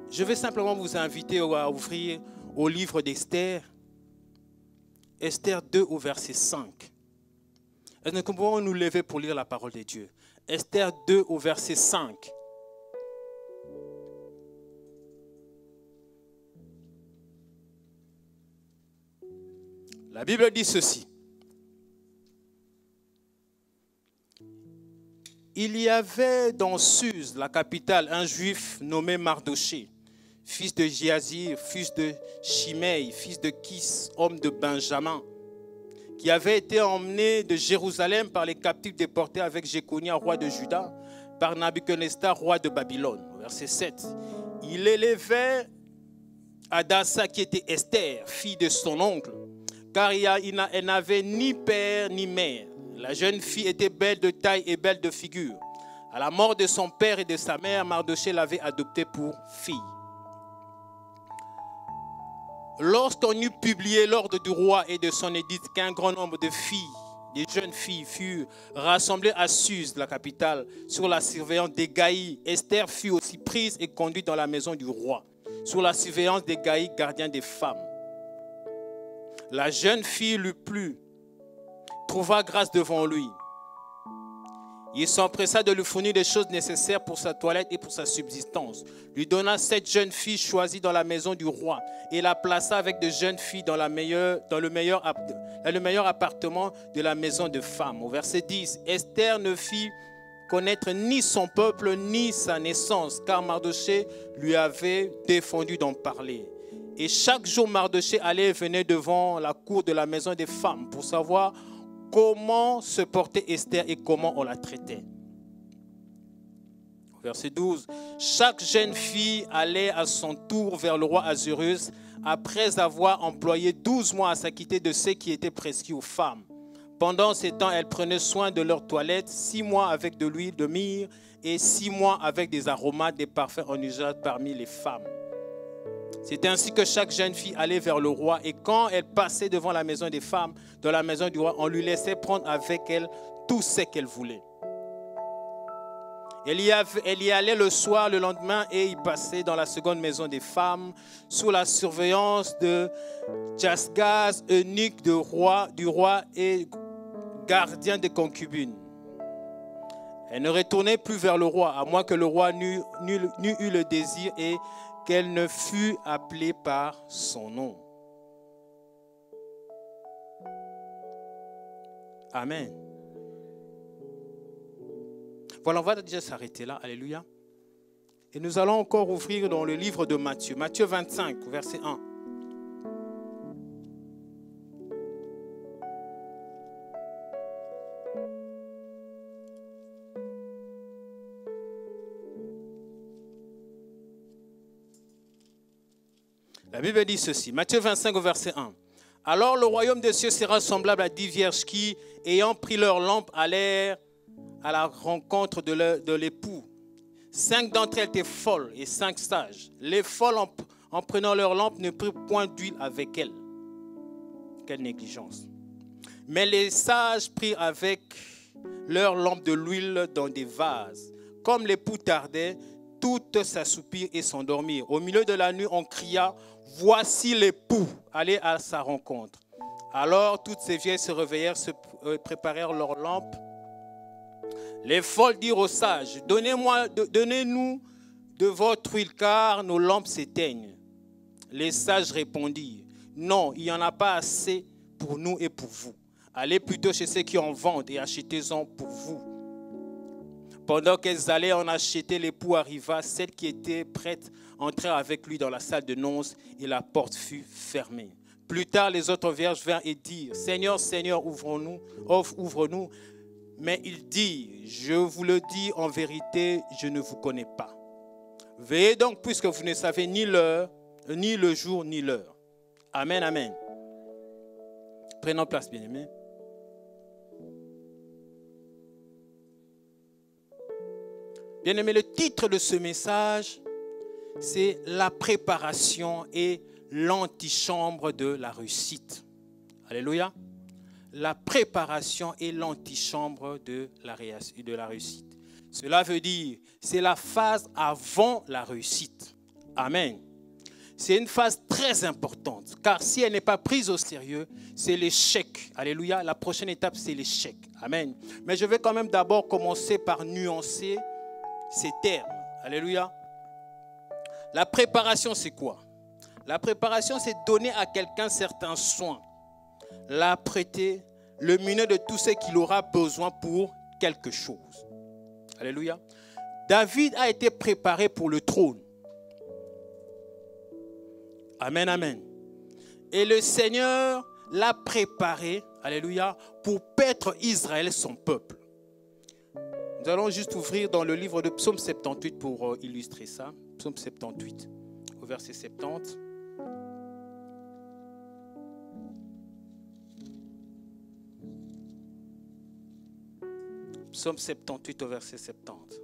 Je vais simplement vous inviter à ouvrir au livre d'Esther, Esther 2 au verset 5. Est-ce que nous pouvons nous lever pour lire la parole de Dieu? Esther 2 au verset 5. La Bible dit ceci. Il y avait dans Suse, la capitale, un juif nommé Mardoché, fils de Giazir, fils de Shimei, fils de Kis, homme de Benjamin, qui avait été emmené de Jérusalem par les captifs déportés avec Jéconia, roi de Juda, par Nabuchodonosor, roi de Babylone. Verset 7. Il élevait Hadassa, qui était Esther, fille de son oncle, car elle n'avait ni père ni mère. La jeune fille était belle de taille et belle de figure. À la mort de son père et de sa mère, Mardoché l'avait adoptée pour fille. Lorsqu'on eut publié l'ordre du roi et de son édit qu'un grand nombre de filles, des jeunes filles, furent rassemblées à Suse, la capitale, sur la surveillance d'Hégaï, Esther fut aussi prise et conduite dans la maison du roi, sous la surveillance d'Hégaï, gardien des femmes. La jeune fille lui plut, trouva grâce devant lui. Il s'empressa de lui fournir des choses nécessaires pour sa toilette et pour sa subsistance. Lui donna 7 jeunes filles choisies dans la maison du roi et la plaça avec de jeunes filles dans le meilleur appartement de la maison de femmes. Au verset 10, Esther ne fit connaître ni son peuple ni sa naissance, car Mardoché lui avait défendu d'en parler. Et chaque jour, Mardoché allait et venait devant la cour de la maison des femmes pour savoir comment se portait Esther et comment on la traitait. Verset 12. Chaque jeune fille allait à son tour vers le roi Assuérus après avoir employé 12 mois à s'acquitter de ce qui était prescrit aux femmes. Pendant ces temps, elles prenaient soin de leur toilette, 6 mois avec de l'huile de myrrhe et 6 mois avec des aromates, des parfums en usage parmi les femmes. C'était ainsi que chaque jeune fille allait vers le roi et quand elle passait devant la maison des femmes, dans la maison du roi, on lui laissait prendre avec elle tout ce qu'elle voulait. Elle y allait le soir, le lendemain, et y passait dans la seconde maison des femmes, sous la surveillance de Jasgaz, eunuque du roi et gardien des concubines. Elle ne retournait plus vers le roi, à moins que le roi n'eût eu le désir et qu'elle ne fût appelée par son nom. Amen. Voilà, on va déjà s'arrêter là. Alléluia. Et nous allons encore ouvrir dans le livre de Matthieu. Matthieu 25, verset 1. La Bible dit ceci, Matthieu 25 au verset 1. Alors le royaume des cieux sera semblable à 10 vierges qui, ayant pris leur lampe, allèrent à la rencontre de l'époux. 5 d'entre elles étaient folles et 5 sages. Les folles, en prenant leur lampe, ne prirent point d'huile avec elles. Quelle négligence. Mais les sages prirent avec leur lampe de l'huile dans des vases. Comme l'époux tardait, toutes s'assoupirent et s'endormirent. Au milieu de la nuit, on cria, « Voici l'époux, allez à sa rencontre. » Alors toutes ces vieilles se réveillèrent, se préparèrent leurs lampes. Les folles dirent aux sages, « Donnez-nous de votre huile, car nos lampes s'éteignent. » Les sages répondirent, « Non, il n'y en a pas assez pour nous et pour vous. Allez plutôt chez ceux qui en vendent et achetez-en pour vous. » Pendant qu'elles allaient en acheter, l'époux arriva, celle qui était prête entra avec lui dans la salle de noces et la porte fut fermée. Plus tard, les autres vierges vinrent et dirent, « Seigneur, Seigneur, ouvre-nous. » Mais il dit, « Je vous le dis en vérité, je ne vous connais pas. Veillez donc, puisque vous ne savez ni l'heure, ni le jour, ni l'heure. » Amen, amen. Prenons place, bien-aimés. Bien-aimés, le titre de ce message, c'est « La préparation et l'antichambre de la réussite ». Alléluia. La préparation et l'antichambre de la réussite. Cela veut dire, c'est la phase avant la réussite. Amen. C'est une phase très importante, car si elle n'est pas prise au sérieux, c'est l'échec. Alléluia. La prochaine étape, c'est l'échec. Amen. Mais je vais quand même d'abord commencer par nuancer ces termes. Alléluia. La préparation, c'est quoi? La préparation, c'est donner à quelqu'un certains soins, l'apprêter, le munir de tout ce qu'il aura besoin pour quelque chose. Alléluia. David a été préparé pour le trône. Amen, amen. Et le Seigneur l'a préparé, alléluia, pour paître Israël, son peuple. Nous allons juste ouvrir dans le livre de Psaume 78 pour illustrer ça. Psaume 78, au verset 70. Psaume 78 au verset 70.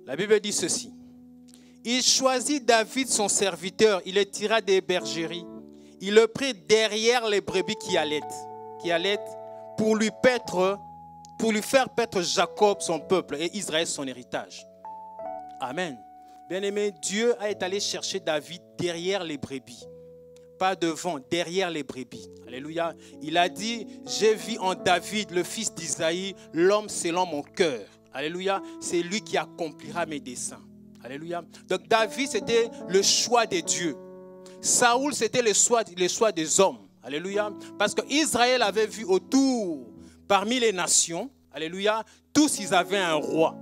La Bible dit ceci. Il choisit David son serviteur, il le tira des bergeries. Il le prit derrière les brebis qui allaitent pour lui faire paître Jacob son peuple et Israël son héritage. Amen. Bien-aimé, Dieu a été allé chercher David derrière les brebis. Pas devant, derrière les brebis. Alléluia. Il a dit, j'ai vu en David, le fils d'Isaïe, l'homme selon mon cœur. Alléluia. C'est lui qui accomplira mes desseins. Alléluia. Donc David, c'était le choix de Dieu. Saoul, c'était le choix des hommes. Alléluia. Parce qu'Israël avait vu autour, parmi les nations, alléluia, tous ils avaient un roi.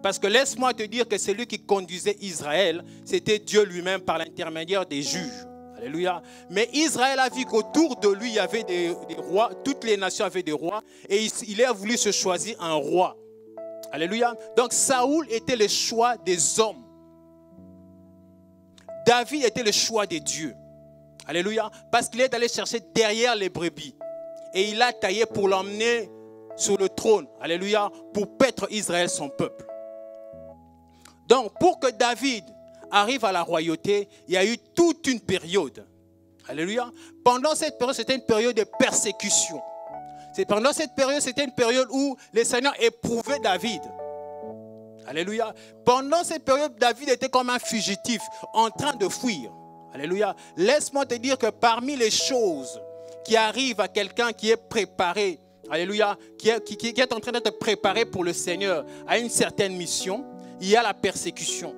Parce que laisse-moi te dire que celui qui conduisait Israël, c'était Dieu lui-même par l'intermédiaire des juges. Alléluia. Mais Israël a vu qu'autour de lui, il y avait des rois. Toutes les nations avaient des rois. Et il a voulu se choisir un roi. Alléluia. Donc Saoul était le choix des hommes. David était le choix de Dieu. Alléluia. Parce qu'il est allé chercher derrière les brebis. Et il a taillé pour l'emmener sur le trône. Alléluia. Pour paître Israël, son peuple. Donc pour que David arrive à la royauté, il y a eu toute une période. Alléluia. Pendant cette période, c'était une période de persécution. Pendant cette période, c'était une période où le Seigneur éprouvait David. Alléluia. Pendant cette période, David était comme un fugitif en train de fuir. Alléluia. Laisse-moi te dire que parmi les choses qui arrivent à quelqu'un qui est préparé, alléluia, qui est en train d'être préparé pour le Seigneur à une certaine mission, il y a la persécution.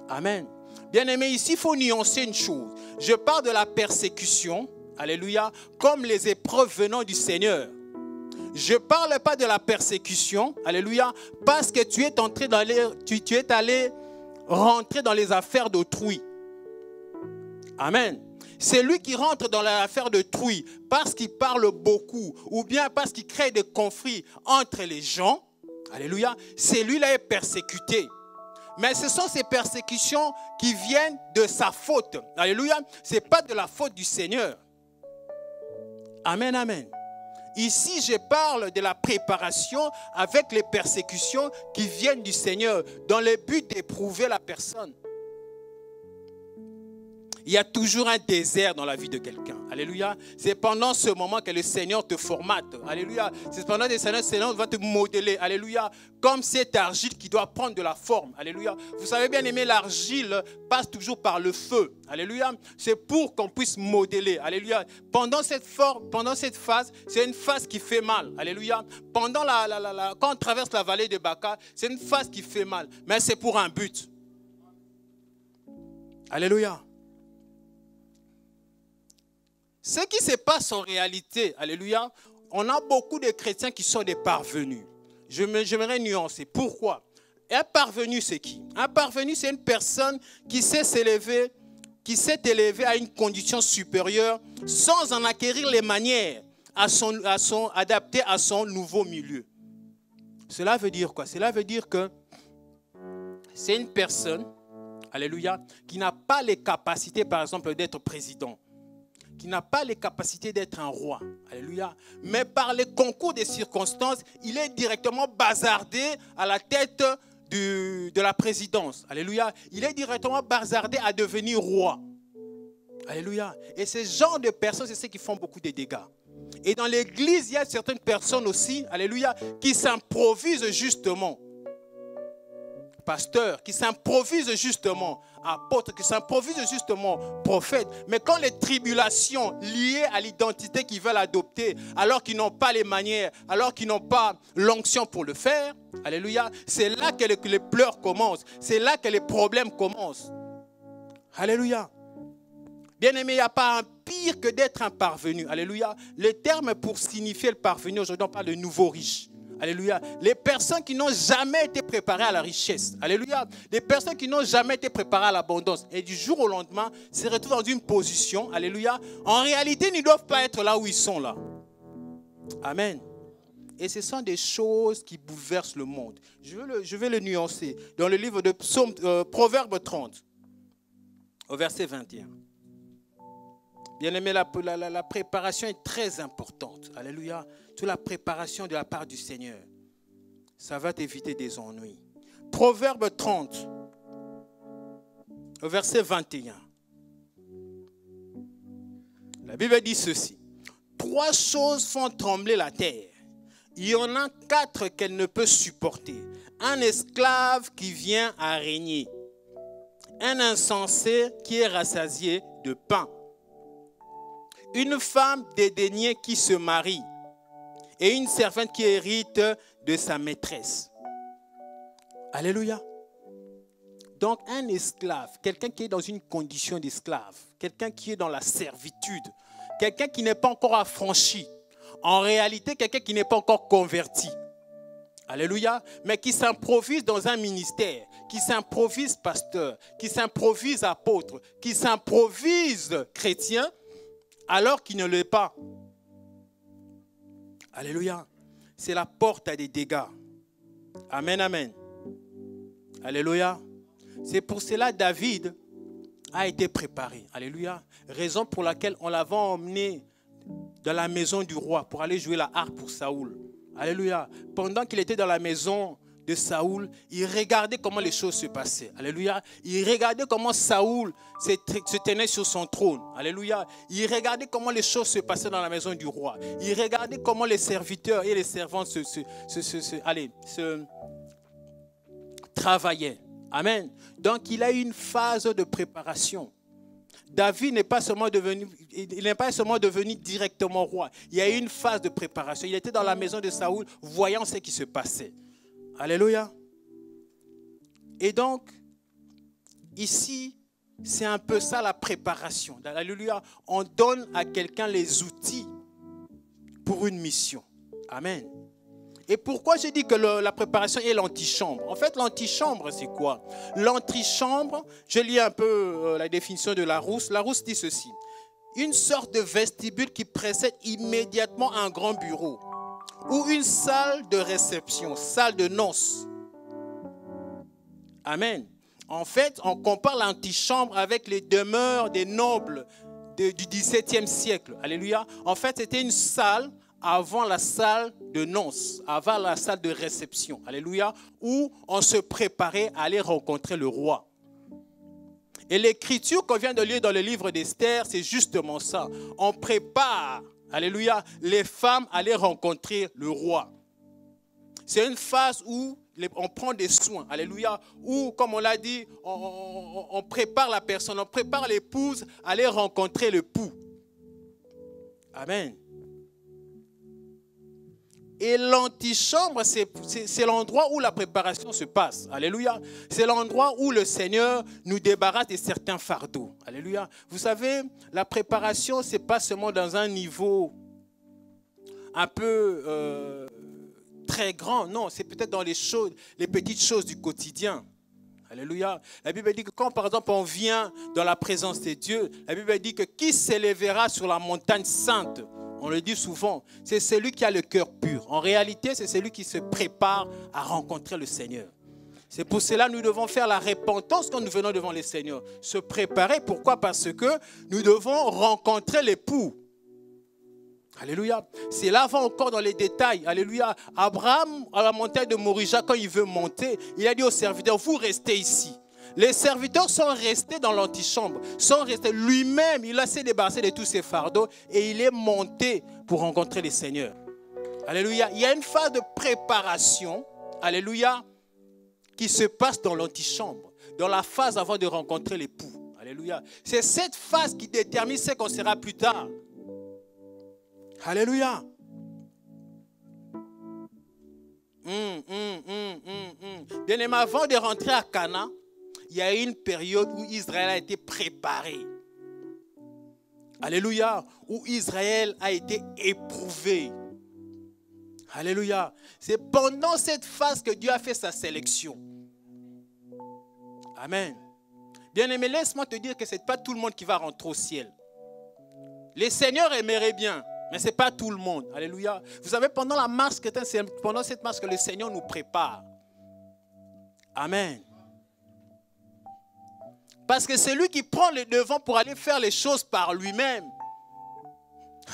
Amen. Bien-aimé, ici, il faut nuancer une chose. Je parle de la persécution, alléluia, comme les épreuves venant du Seigneur. Je ne parle pas de la persécution, alléluia, parce que tu es allé rentrer dans les affaires d'autrui. Amen. C'est lui qui rentre dans l'affaire d'autrui parce qu'il parle beaucoup ou bien parce qu'il crée des conflits entre les gens. Alléluia. C'est lui qui est persécuté. Mais ce sont ces persécutions qui viennent de sa faute. Alléluia. Ce n'est pas de la faute du Seigneur. Amen, amen. Ici, je parle de la préparation avec les persécutions qui viennent du Seigneur dans le but d'éprouver la personne. Il y a toujours un désert dans la vie de quelqu'un. Alléluia. C'est pendant ce moment que le Seigneur te formate. Alléluia. C'est pendant que le Seigneur va te modeler. Alléluia. Comme cette argile qui doit prendre de la forme. Alléluia. Vous savez bien aimer, l'argile passe toujours par le feu. Alléluia. C'est pour qu'on puisse modeler. Alléluia. Pendant cette phase, c'est une phase qui fait mal. Alléluia. Pendant quand on traverse la vallée de Baca, c'est une phase qui fait mal. Mais c'est pour un but. Alléluia. Ce qui se passe en réalité, alléluia, on a beaucoup de chrétiens qui sont des parvenus. J'aimerais nuancer. Pourquoi? Un parvenu, c'est qui? Un parvenu, c'est une personne qui s'est élevée à une condition supérieure sans en acquérir les manières adaptées à son nouveau milieu. Cela veut dire quoi? Cela veut dire que c'est une personne, alléluia, qui n'a pas les capacités, par exemple, d'être président, qui n'a pas les capacités d'être un roi. Alléluia. Mais par les concours des circonstances, il est directement bazardé à la tête de la présidence. Alléluia. Il est directement bazardé à devenir roi. Alléluia. Et ce genre de personnes, c'est ceux qui font beaucoup de dégâts. Et dans l'église, il y a certaines personnes aussi, alléluia, qui s'improvisent justement. Pasteurs, qui s'improvisent justement apôtres, qui s'improvisent justement prophètes. Mais quand les tribulations liées à l'identité qu'ils veulent adopter, alors qu'ils n'ont pas les manières, alors qu'ils n'ont pas l'onction pour le faire, alléluia, c'est là que les pleurs commencent. C'est là que les problèmes commencent. Alléluia. Bien-aimé, il n'y a pas un pire que d'être un parvenu. Alléluia. Le terme pour signifier le parvenu, aujourd'hui on parle de nouveau riche. Alléluia. Les personnes qui n'ont jamais été préparées à la richesse. Alléluia. Les personnes qui n'ont jamais été préparées à l'abondance. Et du jour au lendemain, se retrouvent dans une position. Alléluia. En réalité, ils ne doivent pas être là où ils sont là. Amen. Et ce sont des choses qui bouleversent le monde. Je vais le nuancer. Dans le livre de Proverbe 30, au verset 21. Bien-aimé, la préparation est très importante. Alléluia. Toute la préparation de la part du Seigneur. Ça va t'éviter des ennuis. Proverbe 30, au verset 21. La Bible dit ceci. 3 choses font trembler la terre. Il y en a 4 qu'elle ne peut supporter. Un esclave qui vient à régner. Un insensé qui est rassasié de pain. Une femme dédaignée qui se marie et une servante qui hérite de sa maîtresse. Alléluia. Donc un esclave, quelqu'un qui est dans une condition d'esclave, quelqu'un qui est dans la servitude, quelqu'un qui n'est pas encore affranchi, en réalité quelqu'un qui n'est pas encore converti. Alléluia. Mais qui s'improvise dans un ministère, qui s'improvise pasteur, qui s'improvise apôtre, qui s'improvise chrétien, alors qu'il ne l'est pas. Alléluia. C'est la porte à des dégâts. Amen, amen. Alléluia. C'est pour cela que David a été préparé. Alléluia. Raison pour laquelle on l'avait emmené dans la maison du roi pour aller jouer la harpe pour Saoul. Alléluia. Pendant qu'il était dans la maison de Saoul, il regardait comment les choses se passaient. Alléluia. Il regardait comment Saoul se tenait sur son trône. Alléluia. Il regardait comment les choses se passaient dans la maison du roi. Il regardait comment les serviteurs et les servantes se travaillaient. Amen. Donc il a eu une phase de préparation. David n'est pas seulement devenu directement roi. Il y a eu une phase de préparation. Il était dans la maison de Saoul, voyant ce qui se passait. Alléluia. Et donc, ici, c'est un peu ça la préparation. Alléluia. On donne à quelqu'un les outils pour une mission. Amen. Et pourquoi je dis que la préparation est l'antichambre? En fait, l'antichambre, c'est quoi? L'antichambre, je lis un peu la définition de Larousse. Larousse dit ceci. Une sorte de vestibule qui précède immédiatement un grand bureau ou une salle de réception, salle de noces. Amen. En fait, on compare l'antichambre avec les demeures des nobles du XVIIe siècle. Alléluia. En fait, c'était une salle avant la salle de noces, avant la salle de réception. Alléluia. Où on se préparait à aller rencontrer le roi. Et l'écriture qu'on vient de lire dans le livre d'Esther, c'est justement ça. On prépare, alléluia, les femmes à aller rencontrer le roi. C'est une phase où on prend des soins, alléluia, où, comme on l'a dit, on prépare la personne, on prépare l'épouse à aller rencontrer l'époux. Amen. Et l'antichambre, c'est l'endroit où la préparation se passe. Alléluia. C'est l'endroit où le Seigneur nous débarrasse de certains fardeaux. Alléluia. Vous savez, la préparation, ce n'est pas seulement dans un niveau un peu très grand. Non, c'est peut-être dans les petites choses du quotidien. Alléluia. La Bible dit que quand, par exemple, on vient dans la présence de Dieu, la Bible dit que qui s'élèvera sur la montagne sainte? On le dit souvent, c'est celui qui a le cœur pur. En réalité, c'est celui qui se prépare à rencontrer le Seigneur. C'est pour cela que nous devons faire la repentance quand nous venons devant le Seigneur. Se préparer, pourquoi? Parce que nous devons rencontrer l'époux. Alléluia. C'est là, va encore dans les détails. Alléluia. Abraham, à la montagne de Morija, quand il veut monter, il a dit aux serviteurs, vous restez ici. Les serviteurs sont restés dans l'antichambre, sont restés. Lui-même, il a s'est débarrassé de tous ses fardeaux et il est monté pour rencontrer le Seigneur. Alléluia. Il y a une phase de préparation, alléluia, qui se passe dans l'antichambre, dans la phase avant de rencontrer l'époux. Alléluia. C'est cette phase qui détermine ce qu'on sera plus tard. Alléluia. Bien aimé, avant de rentrer à Canaan, il y a eu une période où Israël a été préparé. Alléluia. Où Israël a été éprouvé. Alléluia. C'est pendant cette phase que Dieu a fait sa sélection. Amen. Bien-aimé, laisse-moi te dire que ce n'est pas tout le monde qui va rentrer au ciel. Les seigneurs aimeraient bien, mais ce n'est pas tout le monde. Alléluia. Vous savez, pendant la marche, c'est pendant cette marche que le Seigneur nous prépare. Amen. Parce que c'est lui qui prend le devant pour aller faire les choses par lui-même.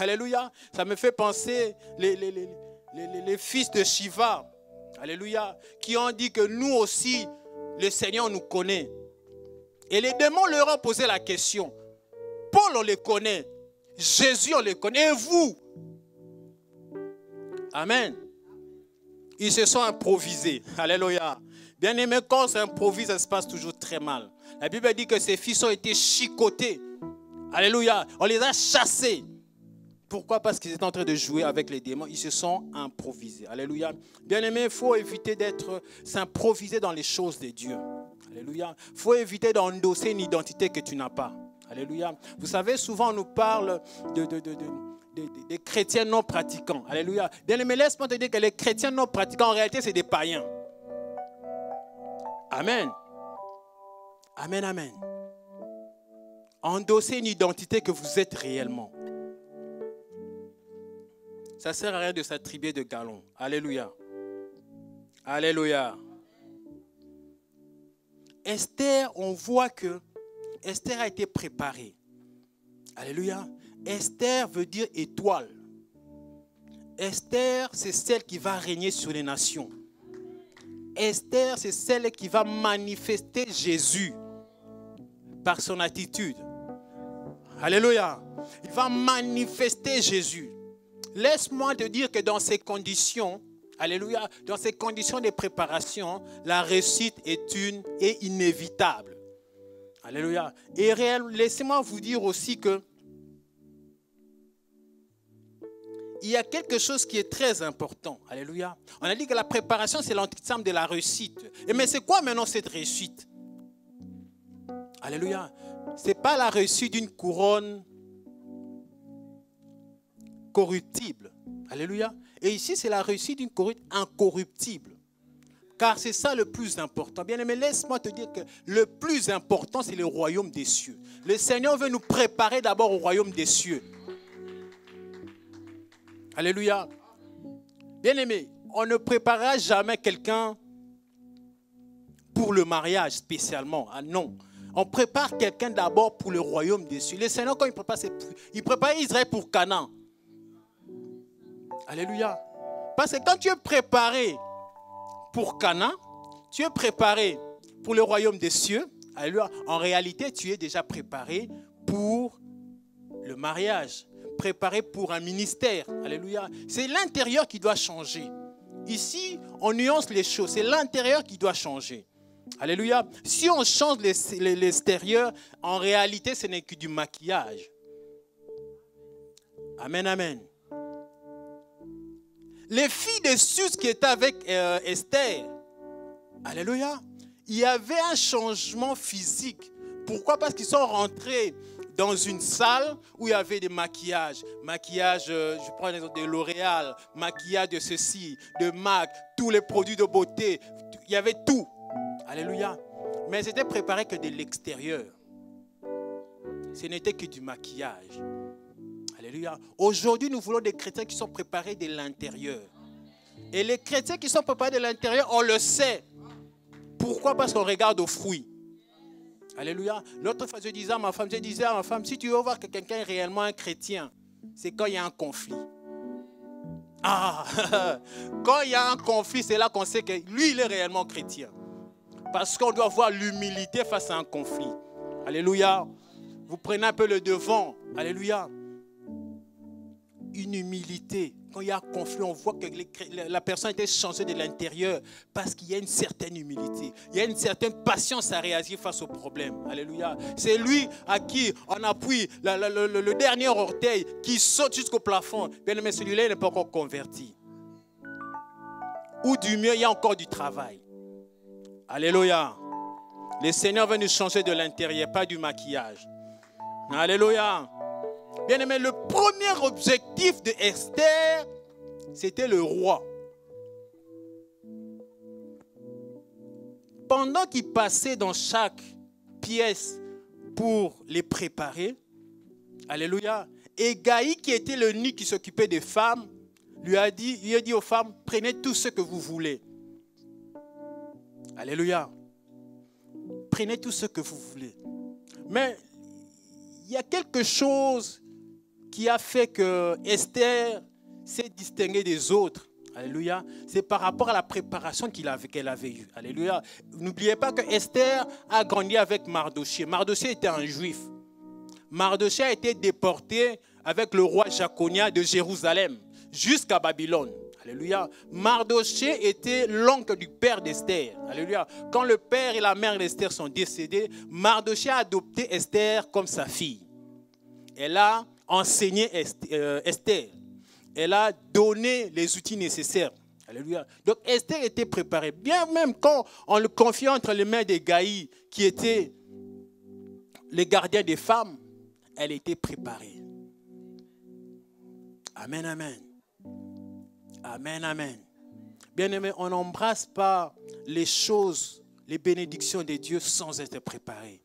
Alléluia. Ça me fait penser les fils de Shiva. Alléluia. Qui ont dit que nous aussi, le Seigneur nous connaît. Et les démons leur ont posé la question. Paul, on les connaît. Jésus, on les connaît. Et vous? Amen. Ils se sont improvisés. Alléluia. Bien aimé, quand on s'improvise, ça se passe toujours très mal. La Bible dit que ces fils ont été chicotés. Alléluia. On les a chassés. Pourquoi? Parce qu'ils étaient en train de jouer avec les démons. Ils se sont improvisés. Alléluia. Bien aimé, il faut éviter s'improviser dans les choses de Dieu. Alléluia. Il faut éviter d'endosser une identité que tu n'as pas. Alléluia. Vous savez, souvent on nous parle des chrétiens non pratiquants. Alléluia. Bien aimé, laisse-moi te dire que les chrétiens non pratiquants, en réalité, c'est des païens. Amen. Amen, amen. Endosser une identité que vous êtes réellement. Ça ne sert à rien de s'attribuer de galons. Alléluia. Alléluia. Esther, on voit que Esther a été préparée. Alléluia. Esther veut dire étoile. Esther, c'est celle qui va régner sur les nations. Esther, c'est celle qui va manifester Jésus par son attitude. Alléluia. Il va manifester Jésus. Laisse-moi te dire que dans ces conditions, alléluia, dans ces conditions de préparation, la réussite est inévitable. Alléluia. Et laissez-moi vous dire aussi que il y a quelque chose qui est très important. Alléluia. On a dit que la préparation, c'est l'antichambre de la réussite. Mais c'est quoi maintenant cette réussite? Alléluia. Ce n'est pas la réussite d'une couronne corruptible. Alléluia. Et ici, c'est la réussite d'une couronne incorruptible. Car c'est ça le plus important. Bien aimé, laisse-moi te dire que le plus important, c'est le royaume des cieux. Le Seigneur veut nous préparer d'abord au royaume des cieux. Alléluia. Bien aimé, on ne préparera jamais quelqu'un pour le mariage spécialement. Ah non. On prépare quelqu'un d'abord pour le royaume des cieux. Le Seigneur, quand il prépare Israël pour Canaan. Alléluia. Parce que quand tu es préparé pour Canaan, tu es préparé pour le royaume des cieux. Alléluia. En réalité, tu es déjà préparé pour le mariage. Préparé pour un ministère. Alléluia. C'est l'intérieur qui doit changer. Ici, on nuance les choses. C'est l'intérieur qui doit changer. Alléluia. Si on change l'extérieur, en réalité, ce n'est que du maquillage. Amen, amen. Les filles de Sus qui étaient avec Esther, alléluia, il y avait un changement physique. Pourquoi? Parce qu'ils sont rentrés dans une salle où il y avait des maquillages. Maquillage, je prends l'exemple de L'Oréal, maquillage de ceci, de MAC, tous les produits de beauté. Il y avait tout. Alléluia. Mais ils étaient préparés que de l'extérieur. Ce n'était que du maquillage. Alléluia. Aujourd'hui, nous voulons des chrétiens qui sont préparés de l'intérieur. Et les chrétiens qui sont préparés de l'intérieur, on le sait. Pourquoi? Parce qu'on regarde aux fruits. Alléluia. L'autre fois, je disais à ma femme, si tu veux voir que quelqu'un est réellement un chrétien, c'est quand il y a un conflit. Ah, quand il y a un conflit, c'est là qu'on sait que lui, il est réellement chrétien. Parce qu'on doit avoir l'humilité face à un conflit. Alléluia. Vous prenez un peu le devant. Alléluia. Une humilité. Quand il y a un conflit, on voit que la personne a été changée de l'intérieur parce qu'il y a une certaine humilité. Il y a une certaine patience à réagir face au problème. Alléluia. C'est lui à qui on appuie le dernier orteil qui saute jusqu'au plafond. Bien aimé, celui-là n'est pas encore converti. Ou du mieux, il y a encore du travail. Alléluia. Le Seigneur veut nous changer de l'intérieur, pas du maquillage. Alléluia. Bien aimé, le premier objectif de Esther, c'était le roi. Pendant qu'il passait dans chaque pièce pour les préparer, alléluia, Hégaï, qui était le nid qui s'occupait des femmes, lui a dit aux femmes, prenez tout ce que vous voulez. Alléluia. Prenez tout ce que vous voulez. Mais il y a quelque chose qui a fait que Esther s'est distinguée des autres. Alléluia. C'est par rapport à la préparation qu'elle avait eue. Alléluia. N'oubliez pas que Esther a grandi avec Mardochée. Mardochée était un juif. Mardochée a été déporté avec le roi Jaconia de Jérusalem jusqu'à Babylone. Alléluia. Mardochée était l'oncle du père d'Esther. Alléluia. Quand le père et la mère d'Esther sont décédés, Mardochée a adopté Esther comme sa fille. Elle a enseigné Esther. Elle a donné les outils nécessaires. Alléluia. Donc Esther était préparée. Bien même quand on le confiait entre les mains d'Hégaï, qui étaient les gardiens des femmes, elle était préparée. Amen, amen. Amen, amen. Bien-aimé, on n'embrasse pas les choses, les bénédictions de Dieu sans être préparé.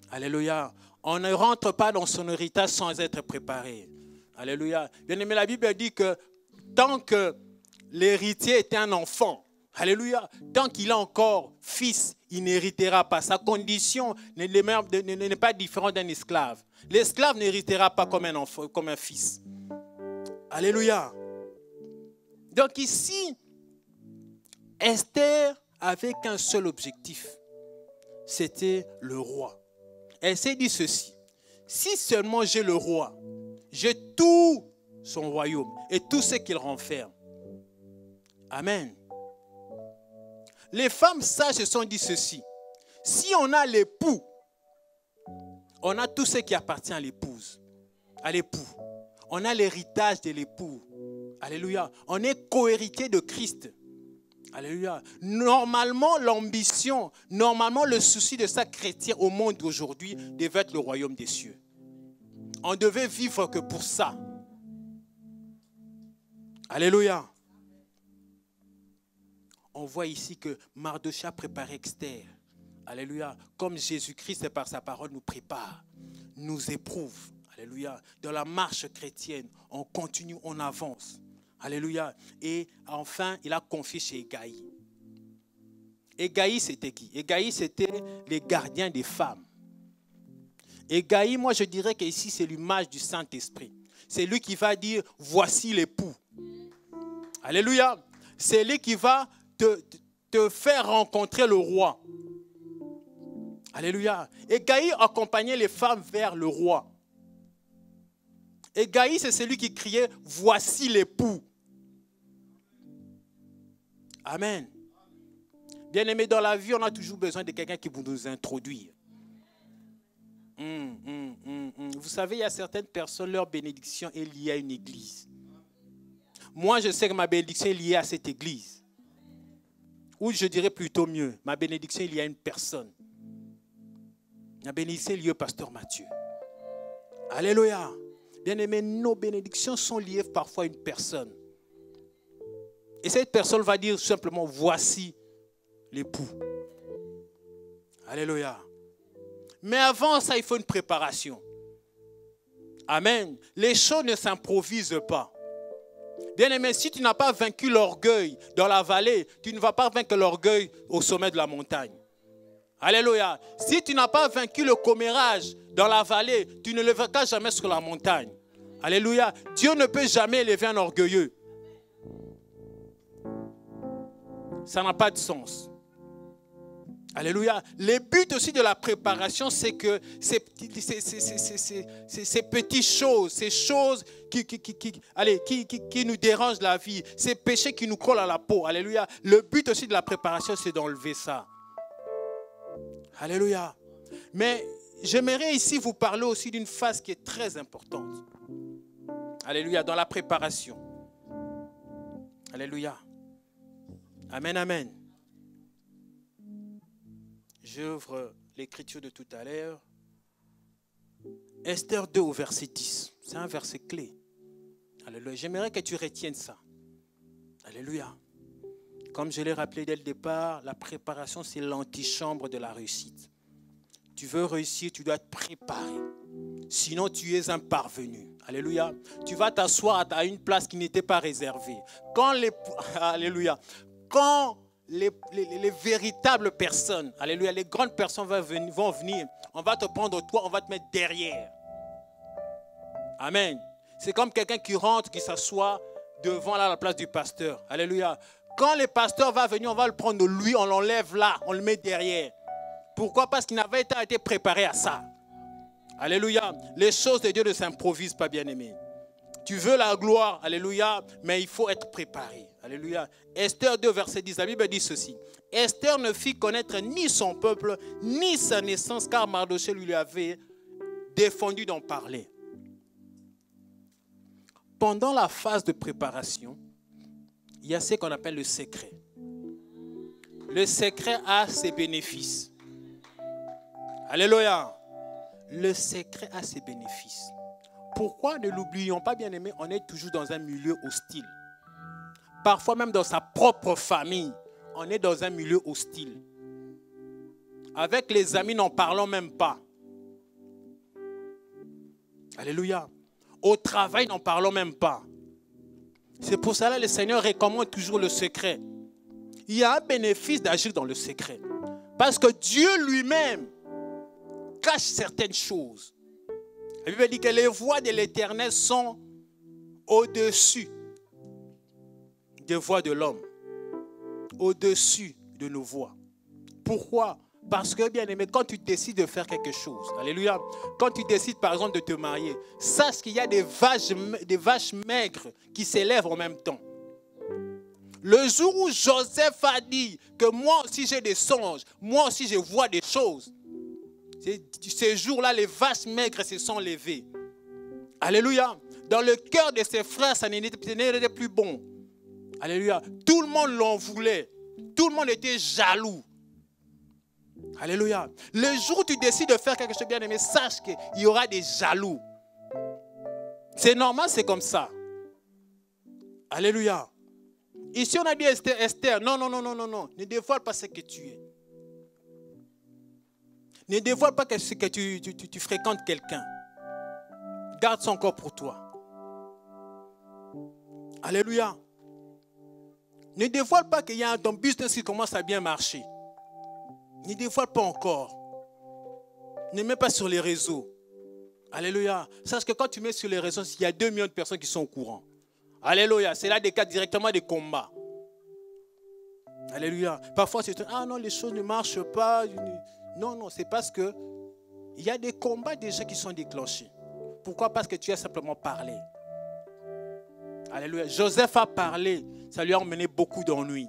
Alléluia. On ne rentre pas dans son héritage sans être préparé. Alléluia. Bien-aimé, la Bible dit que tant que l'héritier était un enfant, alléluia, tant qu'il est encore fils, il n'héritera pas. Sa condition n'est pas différente d'un esclave. L'esclave n'héritera pas comme un enfant, comme un fils. Alléluia. Donc ici, Esther avait qu'un seul objectif. C'était le roi. Elle s'est dit ceci. Si seulement j'ai le roi, j'ai tout son royaume et tout ce qu'il renferme. Amen. Les femmes sages se sont dit ceci. Si on a l'époux, on a tout ce qui appartient à l'épouse, à l'époux. On a l'héritage de l'époux. Alléluia. On est co-héritier de Christ. Alléluia. Normalement, l'ambition, le souci de chaque chrétien au monde d'aujourd'hui devait être le royaume des cieux. On devait vivre que pour ça. Alléluia. On voit ici que Mardochée a préparé Esther. Alléluia. Comme Jésus-Christ, par sa parole, nous prépare, nous éprouve. Alléluia. Dans la marche chrétienne, on continue, on avance. Alléluia. Et enfin, il a confié chez Hégaï. Hégaï, c'était qui? Hégaï, c'était les gardiens des femmes. Hégaï, moi je dirais qu'ici, c'est l'image du Saint-Esprit. C'est lui qui va dire, voici l'époux. Alléluia. C'est lui qui va te faire rencontrer le roi. Alléluia. Hégaï accompagnait les femmes vers le roi. Hégaï, c'est celui qui criait, voici l'époux. Amen. Bien-aimé, dans la vie, on a toujours besoin de quelqu'un qui peut nous introduire. Vous savez, il y a certaines personnes, leur bénédiction est liée à une église. Moi, je sais que ma bénédiction est liée à cette église. Ou je dirais plutôt mieux, ma bénédiction est liée à une personne. Ma bénédiction est liée au pasteur Mathieu. Alléluia. Bien-aimé, nos bénédictions sont liées parfois à une personne. Et cette personne va dire simplement, voici l'époux. Alléluia. Mais avant ça, il faut une préparation. Amen. Les choses ne s'improvisent pas. Bien-aimé, si tu n'as pas vaincu l'orgueil dans la vallée, tu ne vas pas vaincre l'orgueil au sommet de la montagne. Alléluia. Si tu n'as pas vaincu le commérage dans la vallée, tu ne le vaincras jamais sur la montagne. Alléluia. Dieu ne peut jamais élever un orgueilleux. Ça n'a pas de sens. Alléluia. Le but aussi de la préparation, c'est que ces petites choses, ces choses qui nous dérangent la vie, ces péchés qui nous collent à la peau. Alléluia. Le but aussi de la préparation, c'est d'enlever ça. Alléluia. Mais j'aimerais ici vous parler aussi d'une phase qui est très importante. Alléluia. Dans la préparation. Alléluia. Amen, amen. J'ouvre l'écriture de tout à l'heure. Esther 2 au verset 10. C'est un verset clé. Alléluia. J'aimerais que tu retiennes ça. Alléluia. Comme je l'ai rappelé dès le départ, la préparation, c'est l'antichambre de la réussite. Tu veux réussir, tu dois être préparé. Sinon, tu es un parvenu. Alléluia. Tu vas t'asseoir à une place qui n'était pas réservée. Alléluia. Quand les véritables personnes, alléluia, les grandes personnes vont venir, on va te prendre toi, on va te mettre derrière. Amen. C'est comme quelqu'un qui rentre, qui s'assoit devant la place du pasteur. Alléluia. Quand le pasteur va venir, on va le prendre de lui, on l'enlève là, on le met derrière. Pourquoi? Parce qu'il n'avait pas été préparé à ça. Alléluia. Les choses de Dieu ne s'improvisent pas, bien-aimés. Tu veux la gloire, alléluia, mais il faut être préparé. Alléluia. Esther 2, verset 10, la Bible dit ceci. Esther ne fit connaître ni son peuple, ni sa naissance, car Mardochée lui avait défendu d'en parler. Pendant la phase de préparation, il y a ce qu'on appelle le secret. Le secret a ses bénéfices. Alléluia. Le secret a ses bénéfices. Pourquoi ne l'oublions pas, bien-aimés? On est toujours dans un milieu hostile. Parfois même dans sa propre famille, on est dans un milieu hostile. Avec les amis, n'en parlons même pas. Alléluia. Au travail, n'en parlons même pas. C'est pour cela que le Seigneur recommande toujours le secret. Il y a un bénéfice d'agir dans le secret. Parce que Dieu lui-même cache certaines choses. La Bible dit que les voies de l'Éternel sont au-dessus des voies de l'homme. Au-dessus de nos voies. Pourquoi? Parce que, bien aimé, quand tu décides de faire quelque chose, alléluia, quand tu décides par exemple de te marier, sache qu'il y a des vaches maigres qui s'élèvent en même temps. Le jour où Joseph a dit que moi aussi j'ai des songes, moi aussi je vois des choses, ces jours-là, les vaches maigres se sont levées. Alléluia. Dans le cœur de ses frères, ça n'était plus bon. Alléluia. Tout le monde l'en voulait. Tout le monde était jaloux. Alléluia. Le jour où tu décides de faire quelque chose de bien aimé, sache qu'il y aura des jaloux. C'est normal, c'est comme ça. Alléluia. Ici, on a dit Esther, non. Ne dévoile pas ce que tu es. Ne dévoile pas que tu fréquentes quelqu'un. Garde ça encore pour toi. Alléluia. Ne dévoile pas qu'il y a ton business qui commence à bien marcher. Ne dévoile pas encore. Ne mets pas sur les réseaux. Alléluia. Sache que quand tu mets sur les réseaux, il y a 2 millions de personnes qui sont au courant. Alléluia. C'est là des cas directement des combats. Alléluia. Parfois, c'est non, les choses ne marchent pas. Non, c'est parce que il y a des combats déjà qui sont déclenchés. Pourquoi? Parce que tu as simplement parlé. Alléluia. Joseph a parlé. Ça lui a emmené beaucoup d'ennuis.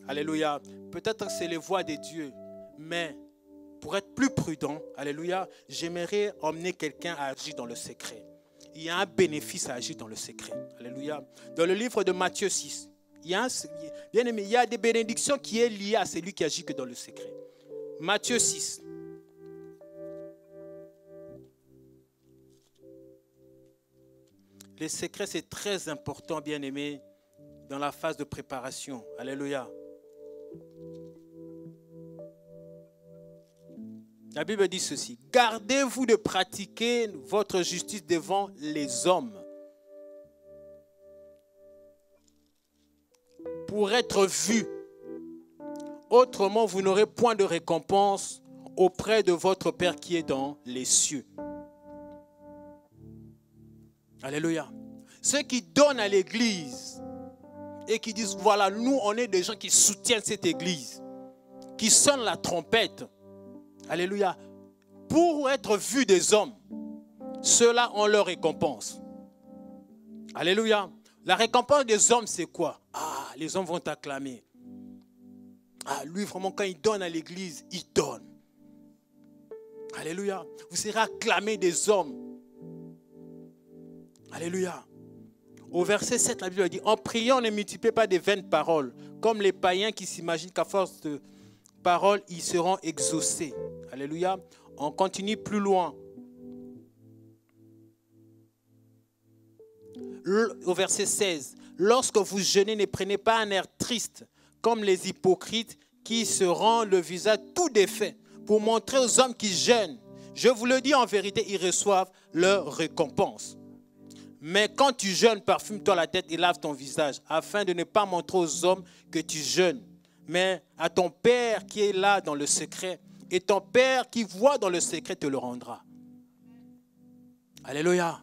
Alléluia. Peut-être que c'est les voies de Dieu. Mais pour être plus prudent, alléluia, j'aimerais emmener quelqu'un à agir dans le secret. Il y a un bénéfice à agir dans le secret. Alléluia. Dans le livre de Matthieu 6, il y a des bénédictions qui sont liées à celui qui agit que dans le secret. Matthieu 6. Le secret, c'est très important, bien-aimé, dans la phase de préparation. Alléluia. La Bible dit ceci. Gardez-vous de pratiquer votre justice devant les hommes pour être vus. Autrement, vous n'aurez point de récompense auprès de votre Père qui est dans les cieux. Alléluia. Ceux qui donnent à l'église et qui disent, voilà, nous, on est des gens qui soutiennent cette église, qui sonnent la trompette. Alléluia. Pour être vus des hommes, ceux-là ont leur récompense. Alléluia. La récompense des hommes, c'est quoi? Ah, les hommes vont t'acclamer. Ah, lui, vraiment, quand il donne à l'église, il donne. Alléluia. Vous serez acclamés des hommes. Alléluia. Au verset 7, la Bible dit, en priant, ne multipliez pas des vaines paroles, comme les païens qui s'imaginent qu'à force de paroles, ils seront exaucés. Alléluia. On continue plus loin. Au verset 16, lorsque vous jeûnez, ne prenez pas un air triste, comme les hypocrites qui se rendent le visage tout défait, pour montrer aux hommes qui jeûnent. Je vous le dis en vérité, ils reçoivent leur récompense. Mais quand tu jeûnes, parfume-toi la tête et lave ton visage, afin de ne pas montrer aux hommes que tu jeûnes, mais à ton Père qui est là dans le secret, et ton Père qui voit dans le secret te le rendra. Alléluia.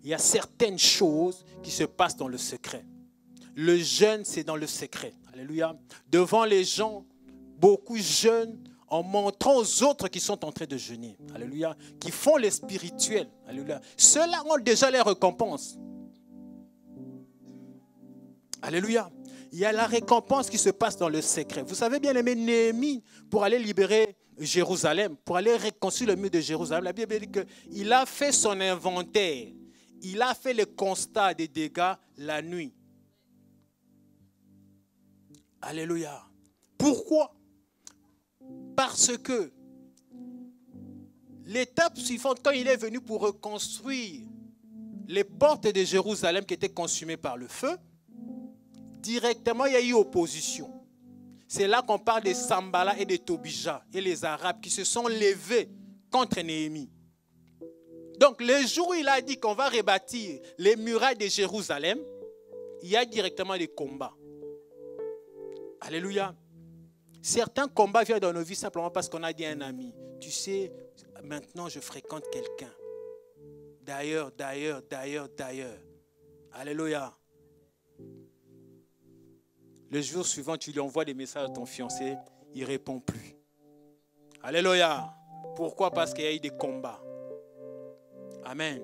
Il y a certaines choses qui se passent dans le secret. Le jeûne, c'est dans le secret. Alléluia. Devant les gens, beaucoup jeûnent en montrant aux autres qui sont en train de jeûner. Alléluia. Qui font les spirituels. Alléluia. Ceux-là ont déjà les récompenses. Alléluia. Il y a la récompense qui se passe dans le secret. Vous savez bien aimé, Néhémie, pour aller libérer Jérusalem, pour aller reconstruire le mur de Jérusalem, la Bible dit qu'il a fait son inventaire. Il a fait le constat des dégâts la nuit. Alléluia. Pourquoi? Parce que l'étape suivante, quand il est venu pour reconstruire les portes de Jérusalem qui étaient consumées par le feu, directement il y a eu opposition. C'est là qu'on parle des Sambala et des Tobija et les Arabes qui se sont levés contre Néhémie. Donc, le jour où il a dit qu'on va rebâtir les murailles de Jérusalem, il y a directement des combats. Alléluia. Certains combats viennent dans nos vies simplement parce qu'on a dit à un ami, tu sais, maintenant je fréquente quelqu'un. D'ailleurs. Alléluia. Le jour suivant, tu lui envoies des messages à ton fiancé, il ne répond plus. Alléluia. Pourquoi? Parce qu'il y a eu des combats. Amen.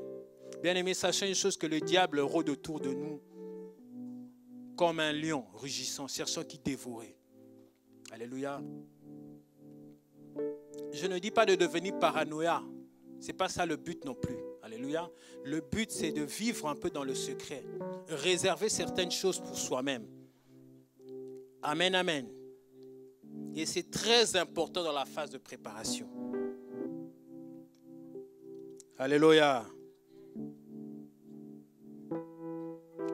Bien-aimés, sachez une chose, que le diable rôde autour de nous comme un lion rugissant, cherchant qui dévorer. Alléluia. Je ne dis pas de devenir paranoïa. Ce n'est pas ça le but non plus. Alléluia. Le but, c'est de vivre un peu dans le secret. Réserver certaines choses pour soi-même. Amen, amen. Et c'est très important dans la phase de préparation. Alléluia.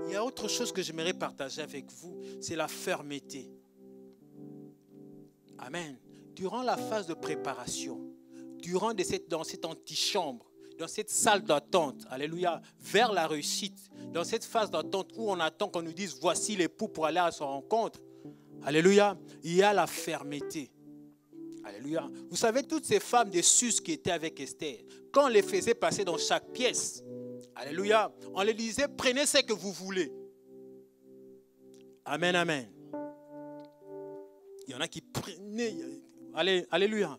Il y a autre chose que j'aimerais partager avec vous, c'est la fermeté. Amen. Durant la phase de préparation, dans cette antichambre, dans cette salle d'attente, alléluia, vers la réussite, dans cette phase d'attente où on attend qu'on nous dise voici l'époux pour aller à son rencontre, alléluia, il y a la fermeté. Alléluia. Vous savez, toutes ces femmes de Sus qui étaient avec Esther, quand on les faisait passer dans chaque pièce, alléluia, on les disait, prenez ce que vous voulez. Amen, amen. Il y en a qui prenaient, alléluia,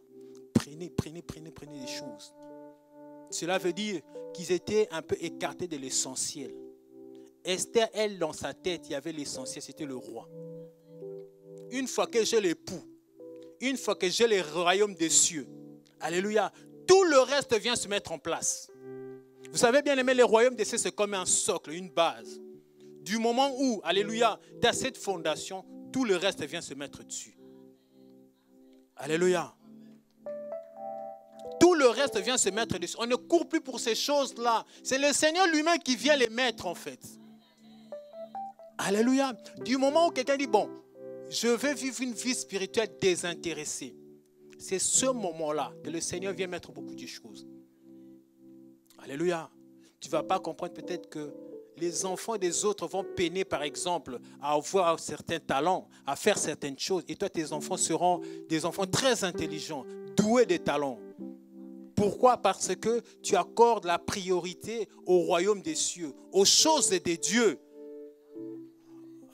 prenez des choses. Cela veut dire qu'ils étaient un peu écartés de l'essentiel. Esther, elle, dans sa tête, il y avait l'essentiel, c'était le roi. Une fois que j'ai l'époux, une fois que j'ai le royaume des cieux, alléluia, tout le reste vient se mettre en place. Vous savez bien aimé, le royaume des cieux, c'est comme un socle, une base. Du moment où, alléluia, tu as cette fondation, tout le reste vient se mettre dessus. Alléluia. Tout le reste vient se mettre dessus. On ne court plus pour ces choses-là. C'est le Seigneur lui-même qui vient les mettre en fait. Alléluia. Du moment où quelqu'un dit, bon, je veux vivre une vie spirituelle désintéressée. C'est ce moment-là que le Seigneur vient mettre beaucoup de choses. Alléluia. Tu ne vas pas comprendre peut-être que les enfants des autres vont peiner, par exemple, à avoir certains talents, à faire certaines choses. Et toi, tes enfants seront des enfants très intelligents, doués des talents. Pourquoi? Parce que tu accordes la priorité au royaume des cieux, aux choses des dieux.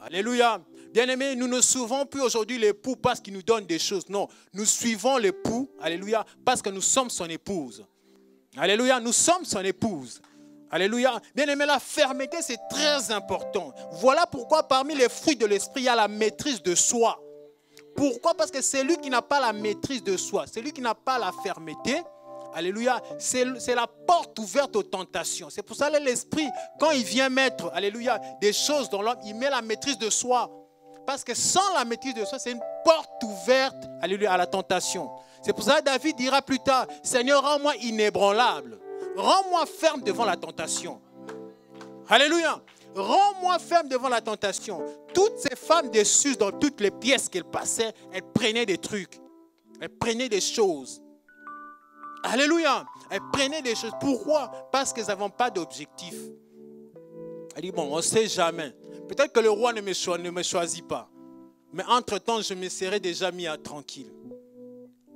Alléluia. Bien-aimés, nous ne suivons plus aujourd'hui l'époux parce qu'il nous donne des choses. Non, nous suivons l'époux, alléluia, parce que nous sommes son épouse. Alléluia, nous sommes son épouse. Alléluia. Bien-aimés, la fermeté, c'est très important. Voilà pourquoi parmi les fruits de l'esprit, il y a la maîtrise de soi. Pourquoi? Parce que c'est lui qui n'a pas la maîtrise de soi, c'est lui qui n'a pas la fermeté. Alléluia, c'est la porte ouverte aux tentations. C'est pour ça que l'esprit, quand il vient mettre, alléluia, des choses dans l'homme, il met la maîtrise de soi. Parce que sans la maîtrise de soi, c'est une porte ouverte, alléluia, à la tentation. C'est pour ça que David dira plus tard, Seigneur, rends-moi inébranlable. Rends-moi ferme devant la tentation. Alléluia. Rends-moi ferme devant la tentation. Toutes ces femmes déçues dans toutes les pièces qu'elles passaient, elles prenaient des trucs. Elles prenaient des choses. Alléluia. Elles prenaient des choses. Pourquoi? Parce qu'elles n'avaient pas d'objectif. Elle dit, bon, on ne sait jamais. Peut-être que le roi ne me choisit pas. Mais entre-temps, je me serais déjà mis à tranquille.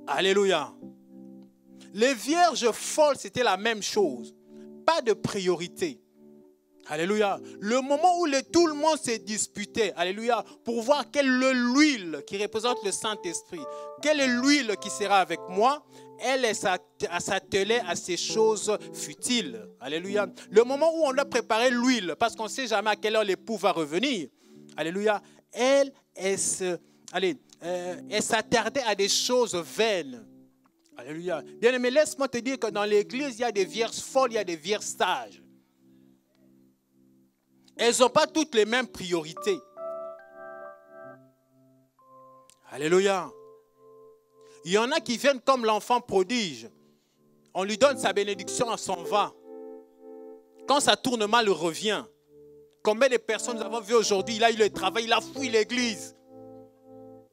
Alléluia. Les vierges folles, c'était la même chose. Pas de priorité. Alléluia. Le moment où tout le monde s'est disputé, alléluia, pour voir quelle est l'huile qui représente le Saint-Esprit, quelle est l'huile qui sera avec moi, elle s'attelait à ces choses futiles. Alléluia. Le moment où on a préparé l'huile, parce qu'on ne sait jamais à quelle heure l'époux va revenir, alléluia, elle s'attardait à des choses vaines. Alléluia. Bien aimé, laisse-moi te dire que dans l'église, il y a des vierges folles, il y a des vierges sages. Elles n'ont pas toutes les mêmes priorités. Alléluia. Il y en a qui viennent comme l'enfant prodige. On lui donne sa bénédiction, on s'en va. Quand ça tourne mal, il revient. Combien de personnes nous avons vu aujourd'hui, il a eu le travail, il a fui l'église.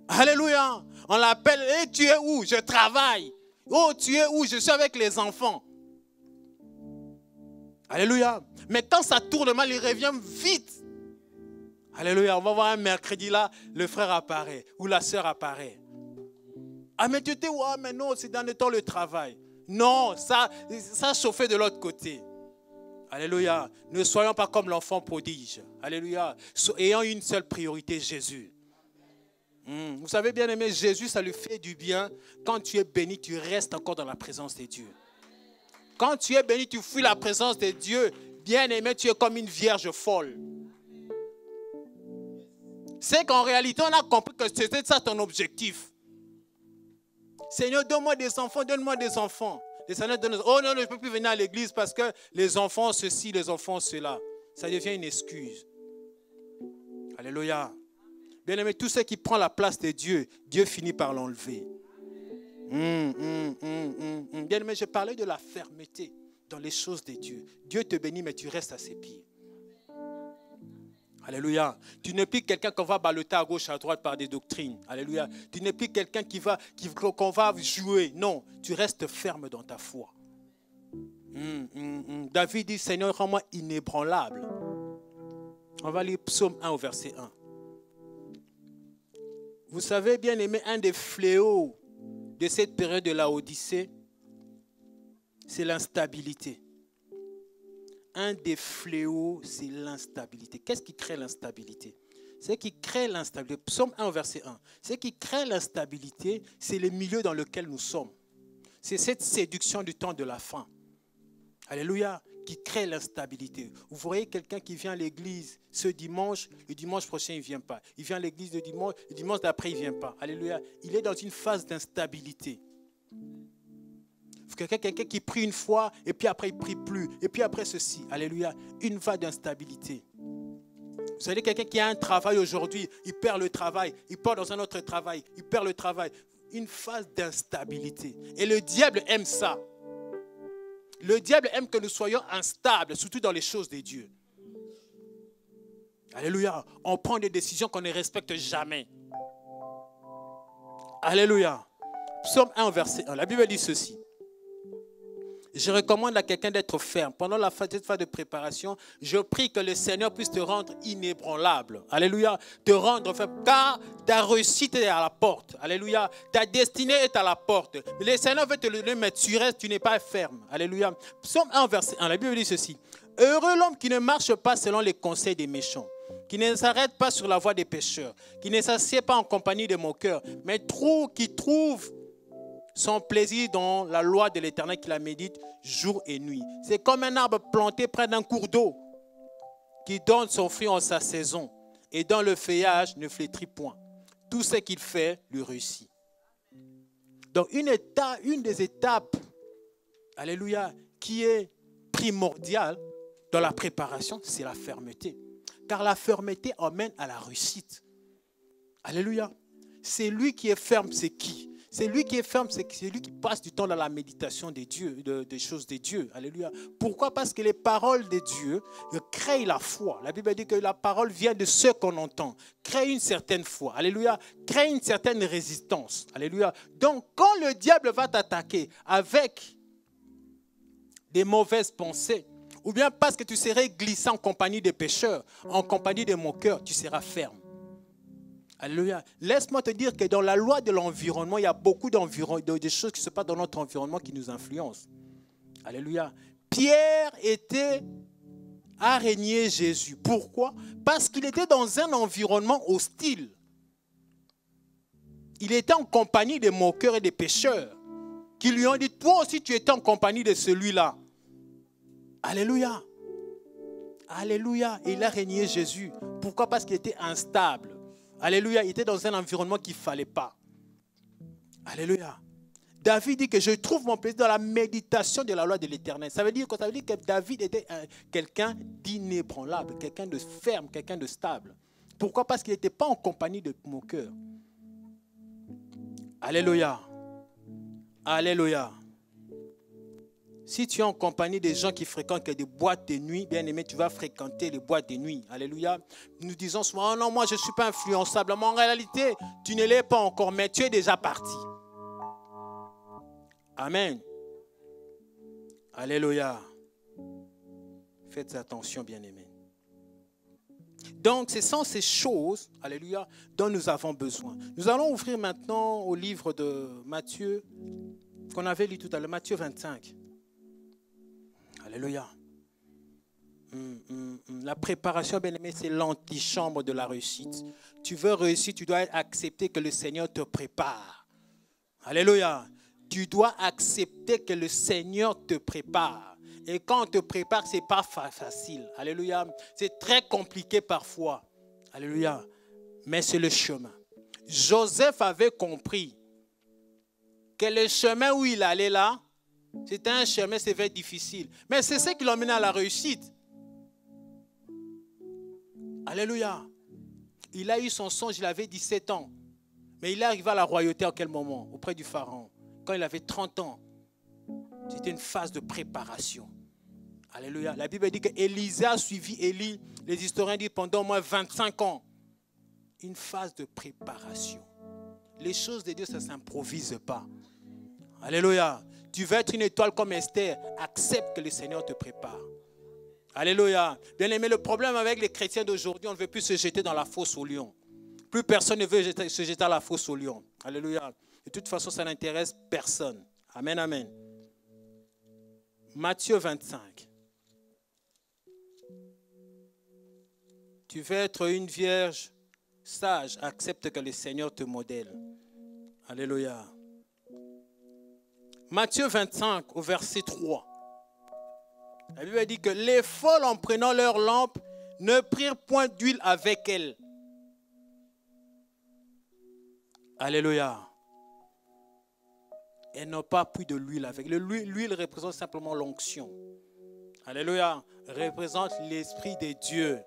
Alléluia. On l'appelle, hey, tu es où? Je travaille. Oh, tu es où? Je suis avec les enfants. Alléluia. Mais quand ça tourne mal, il revient vite. Alléluia. On va voir un mercredi là, le frère apparaît ou la sœur apparaît. Ah, mais tu étais où? Ah, mais non, c'est dans le temps le travail. Non, ça chauffait de l'autre côté. Alléluia. Ne soyons pas comme l'enfant prodige. Alléluia. Ayant une seule priorité, Jésus. Vous savez, bien aimé, Jésus, ça lui fait du bien. Quand tu es béni, tu restes encore dans la présence de Dieu. Quand tu es béni, tu fuis la présence de Dieu. Bien aimé, tu es comme une vierge folle. C'est qu'en réalité, on a compris que c'était ça ton objectif. Seigneur, donne-moi des enfants, donne-moi des enfants. Les Seigneurs donnent, oh non, je ne peux plus venir à l'église parce que les enfants ceci, les enfants cela. Ça devient une excuse. Alléluia. Bien aimé, tout ce qui prend la place de Dieu, Dieu finit par l'enlever. Bien aimé, je parlais de la fermeté dans les choses de Dieu. Dieu te bénit, mais tu restes à ses pieds. Alléluia. Tu n'es plus quelqu'un qu'on va balloter à gauche, à droite par des doctrines. Alléluia. Tu n'es plus quelqu'un qu'on va jouer. Non, tu restes ferme dans ta foi. David dit, Seigneur, rends-moi inébranlable. On va lire Psaume 1 au verset 1. Vous savez, bien aimé, un des fléaux de cette période de la Odyssée, c'est l'instabilité. Un des fléaux, c'est l'instabilité. Qu'est-ce qui crée l'instabilité? Ce qui crée l'instabilité, Psaume 1, verset 1, ce qui crée l'instabilité, c'est le milieu dans lequel nous sommes. C'est cette séduction du temps de la fin. Alléluia, qui crée l'instabilité. Vous voyez quelqu'un qui vient à l'église ce dimanche, le dimanche prochain, il ne vient pas. Il vient à l'église le dimanche d'après, il ne vient pas. Alléluia, il est dans une phase d'instabilité. Quelqu'un qui prie une fois et puis après il ne prie plus. Et puis après ceci, alléluia, une phase d'instabilité. Vous savez, quelqu'un qui a un travail aujourd'hui, il perd le travail, il part dans un autre travail, il perd le travail. Une phase d'instabilité. Et le diable aime ça. Le diable aime que nous soyons instables, surtout dans les choses de Dieu. Alléluia. On prend des décisions qu'on ne respecte jamais. Alléluia. Psaume 1, verset 1. La Bible dit ceci. Je recommande à quelqu'un d'être ferme. Pendant cette phase de préparation, je prie que le Seigneur puisse te rendre inébranlable. Alléluia. Te rendre ferme. Car ta réussite est à la porte. Alléluia. Ta destinée est à la porte. Le Seigneur veut te le donner, mais tu restes, tu n'es pas ferme. Alléluia. Psaume 1, verset 1. La Bible dit ceci. Heureux l'homme qui ne marche pas selon les conseils des méchants, qui ne s'arrête pas sur la voie des pécheurs, qui ne s'assied pas en compagnie des moqueurs, mais qui trouve son plaisir dans la loi de l'Éternel, qui la médite jour et nuit. C'est comme un arbre planté près d'un cours d'eau, qui donne son fruit en sa saison, et dont le feuillage ne flétrit point. Tout ce qu'il fait lui réussit. Donc une des étapes, alléluia, qui est primordiale dans la préparation, c'est la fermeté. Car la fermeté emmène à la réussite. Alléluia. C'est lui qui est ferme, c'est qui? C'est lui qui est ferme, c'est lui qui passe du temps dans la méditation des dieux, des choses des dieux. Alléluia. Pourquoi? Parce que les paroles de Dieu créent la foi. La Bible dit que la parole vient de ce qu'on entend. Crée une certaine foi. Alléluia. Crée une certaine résistance. Alléluia. Donc, quand le diable va t'attaquer avec des mauvaises pensées, ou bien parce que tu serais glissé en compagnie des pécheurs, en compagnie des moqueurs, tu seras ferme. Alléluia. Laisse-moi te dire que dans la loi de l'environnement, il y a beaucoup de choses qui se passent dans notre environnement qui nous influencent. Alléluia. Pierre a régné Jésus. Pourquoi? Parce qu'il était dans un environnement hostile. Il était en compagnie des moqueurs et des pécheurs qui lui ont dit, toi aussi tu étais en compagnie de celui-là. Alléluia. Alléluia. Et il a régné Jésus. Pourquoi? Parce qu'il était instable. Alléluia, il était dans un environnement qu'il ne fallait pas. Alléluia. David dit que je trouve mon plaisir dans la méditation de la loi de l'Éternel. Ça veut dire que David était quelqu'un d'inébranlable, quelqu'un de ferme, quelqu'un de stable. Pourquoi? Parce qu'il n'était pas en compagnie de moqueurs. Alléluia. Alléluia. Si tu es en compagnie des gens qui fréquentent des boîtes de nuit, bien aimé, tu vas fréquenter les boîtes de nuit. Alléluia. Nous disons souvent, oh non, moi je ne suis pas influençable. Mais en réalité, tu ne l'es pas encore, mais tu es déjà parti. Amen. Alléluia. Faites attention, bien aimé. Donc, ce sont ces choses, alléluia, dont nous avons besoin. Nous allons ouvrir maintenant au livre de Matthieu, qu'on avait lu tout à l'heure, Matthieu 25. Alléluia. La préparation, bien aimé, c'est l'antichambre de la réussite. Tu veux réussir, tu dois accepter que le Seigneur te prépare. Alléluia. Tu dois accepter que le Seigneur te prépare. Et quand on te prépare, ce n'est pas facile. Alléluia. C'est très compliqué parfois. Alléluia. Mais c'est le chemin. Joseph avait compris que le chemin où il allait là, c'était un chemin, c'était difficile. Mais c'est ce qui l'a mené à la réussite. Alléluia. Il a eu son songe, il avait 17 ans. Mais il est arrivé à la royauté à quel moment? Auprès du pharaon. Quand il avait 30 ans. C'était une phase de préparation. Alléluia. La Bible dit qu'Élisée a suivi Élie. Les historiens disent pendant au moins 25 ans. Une phase de préparation. Les choses de Dieu, ça ne s'improvise pas. Alléluia. Tu veux être une étoile comme Esther. Accepte que le Seigneur te prépare. Alléluia. Bien aimé, le problème avec les chrétiens d'aujourd'hui, on ne veut plus se jeter dans la fosse au lion. Plus personne ne veut se jeter à la fosse au lion. Alléluia. De toute façon, ça n'intéresse personne. Amen, amen. Matthieu 25. Tu veux être une vierge sage, accepte que le Seigneur te modèle. Alléluia. Matthieu 25, au verset 3. La Bible dit que les folles, en prenant leur lampe, ne prirent point d'huile avec elles. Alléluia. Elles n'ont pas pris de l'huile avec. L'huile représente simplement l'onction. Alléluia. Représente l'Esprit de Dieu.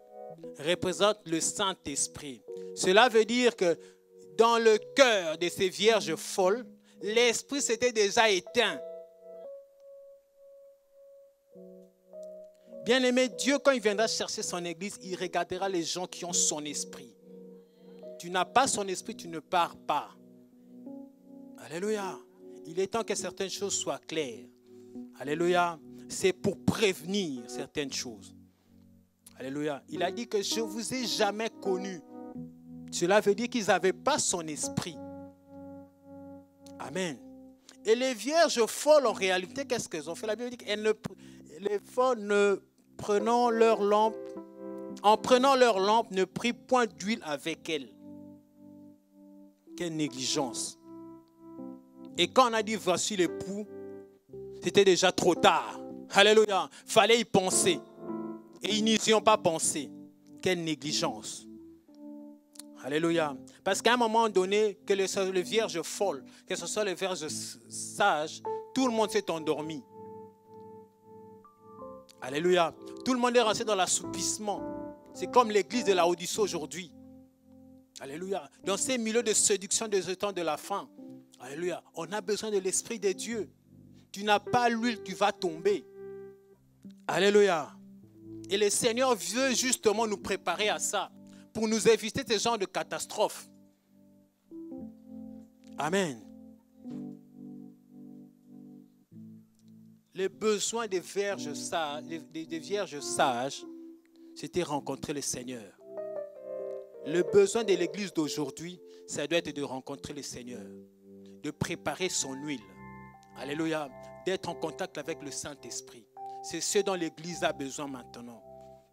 Représente le Saint-Esprit. Cela veut dire que dans le cœur de ces vierges folles, l'Esprit s'était déjà éteint. Bien-aimé, Dieu, quand il viendra chercher son église, il regardera les gens qui ont son esprit. Tu n'as pas son esprit, tu ne pars pas. Alléluia. Il est temps que certaines choses soient claires. Alléluia. C'est pour prévenir certaines choses. Alléluia. Il a dit que je ne vous ai jamais connu. Cela veut dire qu'ils n'avaient pas son esprit. Amen. Et les vierges folles, en réalité, qu'est-ce qu'elles ont fait? La Bible dit que les folles ne prenant leur lampe en prenant leur lampe, ne prit point d'huile avec elle. Quelle négligence. Et quand on a dit voici l'époux, c'était déjà trop tard. Alléluia. Fallait y penser. Et ils n'y y ont pas pensé. Quelle négligence. Alléluia. Parce qu'à un moment donné, que les vierges folles, que ce soit les vierges sages, tout le monde s'est endormi. Alléluia. Tout le monde est resté dans l'assoupissement. C'est comme l'église de Laodicée aujourd'hui. Alléluia. Dans ces milieux de séduction des temps de la fin. Alléluia. On a besoin de l'Esprit de Dieu. Tu n'as pas l'huile, tu vas tomber. Alléluia. Et le Seigneur veut justement nous préparer à ça. Pour nous éviter ce genre de catastrophes. Amen. Le besoin des vierges sages, c'était rencontrer le Seigneur. Le besoin de l'église d'aujourd'hui, ça doit être de rencontrer le Seigneur, de préparer son huile. Alléluia. D'être en contact avec le Saint-Esprit. C'est ce dont l'église a besoin maintenant.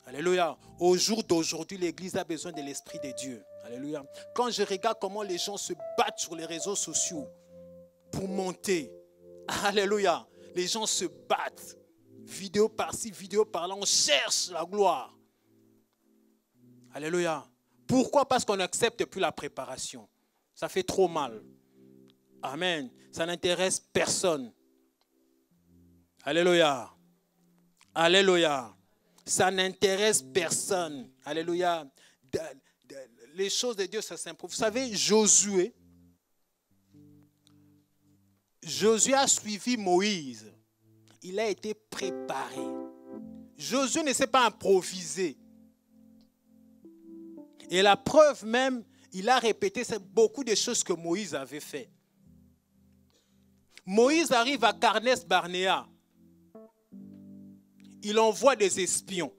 Alléluia. Au jour d'aujourd'hui, l'église a besoin de l'Esprit de Dieu. Alléluia. Quand je regarde comment les gens se battent sur les réseaux sociaux pour monter. Alléluia. Les gens se battent. Vidéo par-ci, vidéo par-là. On cherche la gloire. Alléluia. Pourquoi? Parce qu'on n'accepte plus la préparation. Ça fait trop mal. Amen. Ça n'intéresse personne. Alléluia. Alléluia. Ça n'intéresse personne. Alléluia. Les choses de Dieu, ça s'improuve. Vous savez, Josué a suivi Moïse. Il a été préparé. Josué ne s'est pas improvisé. Et la preuve même, il a répété beaucoup de choses que Moïse avait fait. Moïse arrive à Karnes Barnéa. Il envoie des espions.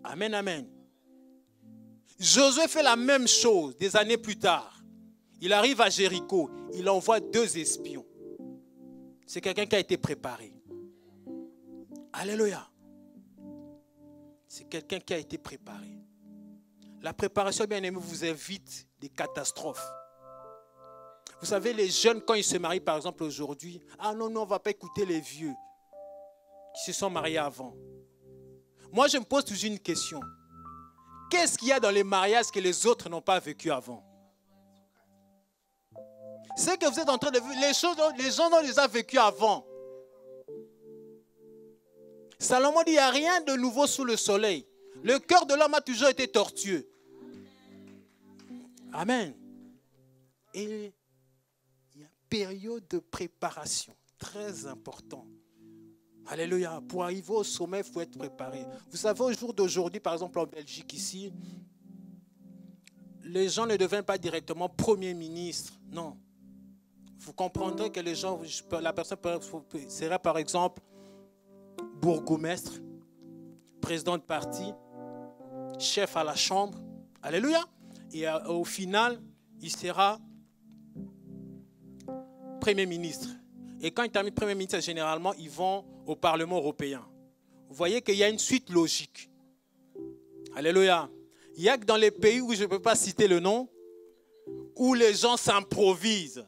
Amen, amen. Josué fait la même chose des années plus tard. Il arrive à Jéricho. Il envoie 2 espions. C'est quelqu'un qui a été préparé. Alléluia. C'est quelqu'un qui a été préparé. La préparation, bien aimé, vous évite des catastrophes. Vous savez, les jeunes, quand ils se marient, par exemple, aujourd'hui, ah non, on ne va pas écouter les vieux qui se sont mariés avant. Moi, je me pose toujours une question. Qu'est-ce qu'il y a dans les mariages que les autres n'ont pas vécu avant? C'est que vous êtes en train de vivre, les gens n'ont déjà vécu avant. Salomon dit, il n'y a rien de nouveau sous le soleil. Le cœur de l'homme a toujours été tortueux. Amen. Et il y a une période de préparation très importante. Alléluia. Pour arriver au sommet, il faut être préparé. Vous savez, au jour d'aujourd'hui, par exemple en Belgique ici, les gens ne deviennent pas directement Premier ministre. Non. Vous comprendrez que les gens, la personne serait par exemple bourgmestre, président de parti, chef à la chambre. Alléluia. Et au final, il sera Premier ministre. Et quand il termine Premier ministre, généralement, ils vont au Parlement européen. Vous voyez qu'il y a une suite logique. Alléluia. Il n'y a que dans les pays où je ne peux pas citer le nom, où les gens s'improvisent.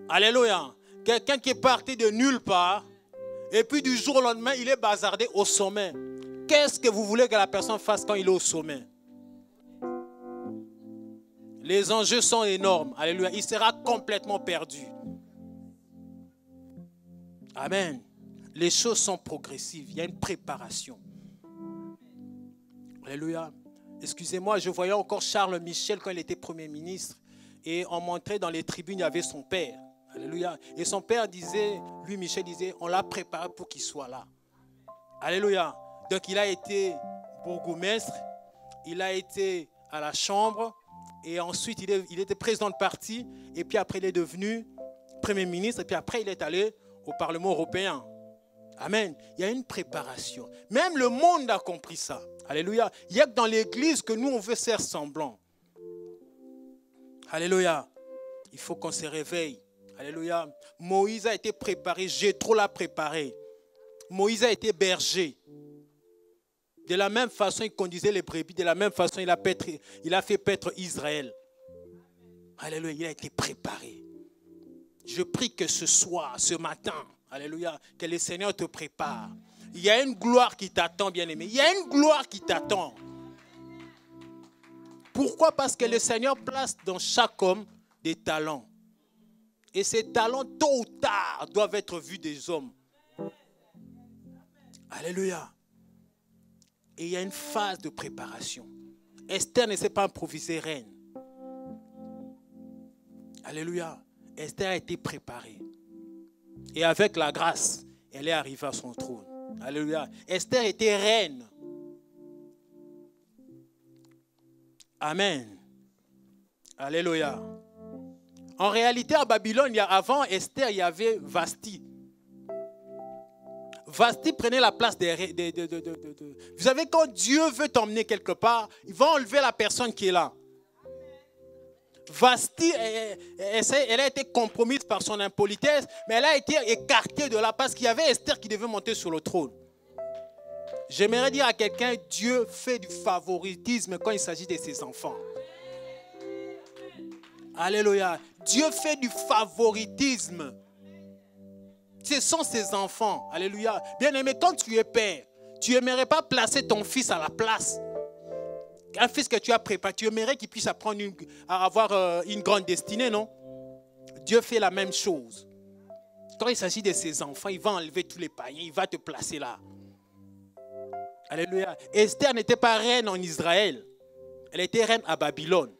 Alléluia. Quelqu'un qui est parti de nulle part, et puis du jour au lendemain, il est bazardé au sommet. Qu'est-ce que vous voulez que la personne fasse quand il est au sommet? Les enjeux sont énormes. Alléluia. Il sera complètement perdu. Amen. Les choses sont progressives. Il y a une préparation. Alléluia. Excusez-moi, je voyais encore Charles Michel quand il était Premier ministre. Et on montrait dans les tribunes, il y avait son père. Alléluia. Et son père disait, lui Michel disait, on l'a préparé pour qu'il soit là. Alléluia. Donc il a été bourgmestre, il a été à la chambre, et ensuite il était président de parti, et puis après il est devenu Premier ministre, et puis après il est allé au Parlement européen. Amen. Il y a une préparation. Même le monde a compris ça. Alléluia. Il n'y a que dans l'église que nous on veut faire semblant. Alléluia. Il faut qu'on se réveille. Alléluia. Moïse a été préparé. Jéthro l'a préparé. Moïse a été berger. De la même façon, il conduisait les brebis. De la même façon, il a fait paître Israël. Alléluia, il a été préparé. Je prie que ce soir, ce matin, alléluia, que le Seigneur te prépare. Il y a une gloire qui t'attend, bien-aimé. Il y a une gloire qui t'attend. Pourquoi? Parce que le Seigneur place dans chaque homme des talents. Et ces talents, tôt ou tard, doivent être vus des hommes. Alléluia. Et il y a une phase de préparation. Esther ne s'est pas improvisée reine. Alléluia. Esther a été préparée. Et avec la grâce, elle est arrivée à son trône. Alléluia. Esther était reine. Amen. Alléluia. En réalité, à Babylone, avant Esther, il y avait Vasti. Vasti prenait la place Vous savez, quand Dieu veut t'emmener quelque part, il va enlever la personne qui est là. Vasti, elle a été compromise par son impolitesse, mais elle a été écartée de là parce qu'il y avait Esther qui devait monter sur le trône. J'aimerais dire à quelqu'un, Dieu fait du favoritisme quand il s'agit de ses enfants. Alléluia. Dieu fait du favoritisme. Ce sont ses enfants. Alléluia. Bien-aimé, quand tu es père, tu n'aimerais pas placer ton fils à la place. Un fils que tu as préparé, tu aimerais qu'il puisse avoir une grande destinée, non? Dieu fait la même chose. Quand il s'agit de ses enfants, il va enlever tous les païens, il va te placer là. Alléluia. Esther n'était pas reine en Israël. Elle était reine à Babylone.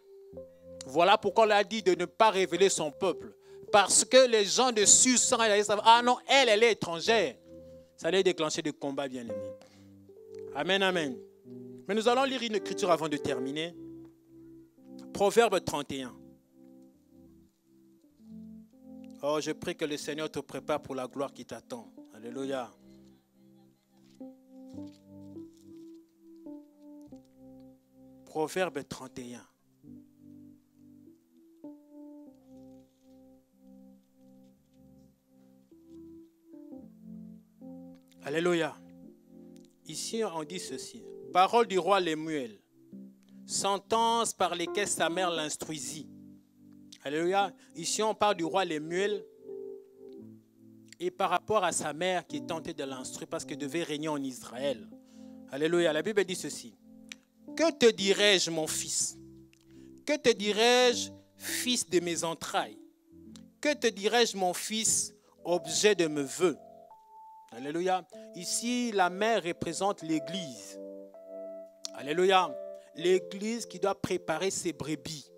Voilà pourquoi on a dit de ne pas révéler son peuple. Parce que les gens de Susan allaient savoir, ah non, elle est étrangère. Ça allait déclencher des combats, bien aimés. Amen, amen. Mais nous allons lire une écriture avant de terminer. Proverbe 31. Oh, je prie que le Seigneur te prépare pour la gloire qui t'attend. Alléluia. Proverbe 31. Alléluia. Ici, on dit ceci. Parole du roi Lemuel. Sentence par lesquelles sa mère l'instruisit. Alléluia. Ici, on parle du roi Lemuel. Et par rapport à sa mère qui est tentée de l'instruire parce qu'elle devait régner en Israël. Alléluia. La Bible dit ceci. Que te dirais-je, mon fils? Que te dirais-je, fils de mes entrailles? Que te dirais-je, mon fils, objet de mes vœux? Alléluia. Ici, la mère représente l'Église. Alléluia. L'Église qui doit préparer ses brebis.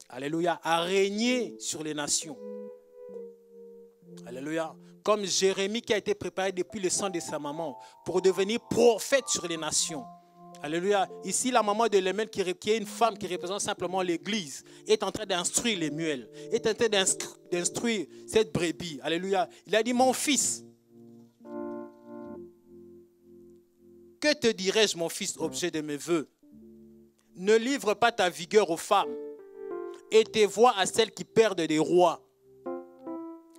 Alléluia. À régner sur les nations. Alléluia. Comme Jérémie qui a été préparé depuis le sang de sa maman pour devenir prophète sur les nations. Alléluia. Ici, la maman de Lemuel, qui est une femme qui représente simplement l'Église, est en train d'instruire Lemuel, est en train d'instruire cette brebis. Alléluia. Il a dit, mon fils, que te dirais-je, mon fils, objet de mes vœux? Ne livre pas ta vigueur aux femmes et tes voix à celles qui perdent des rois.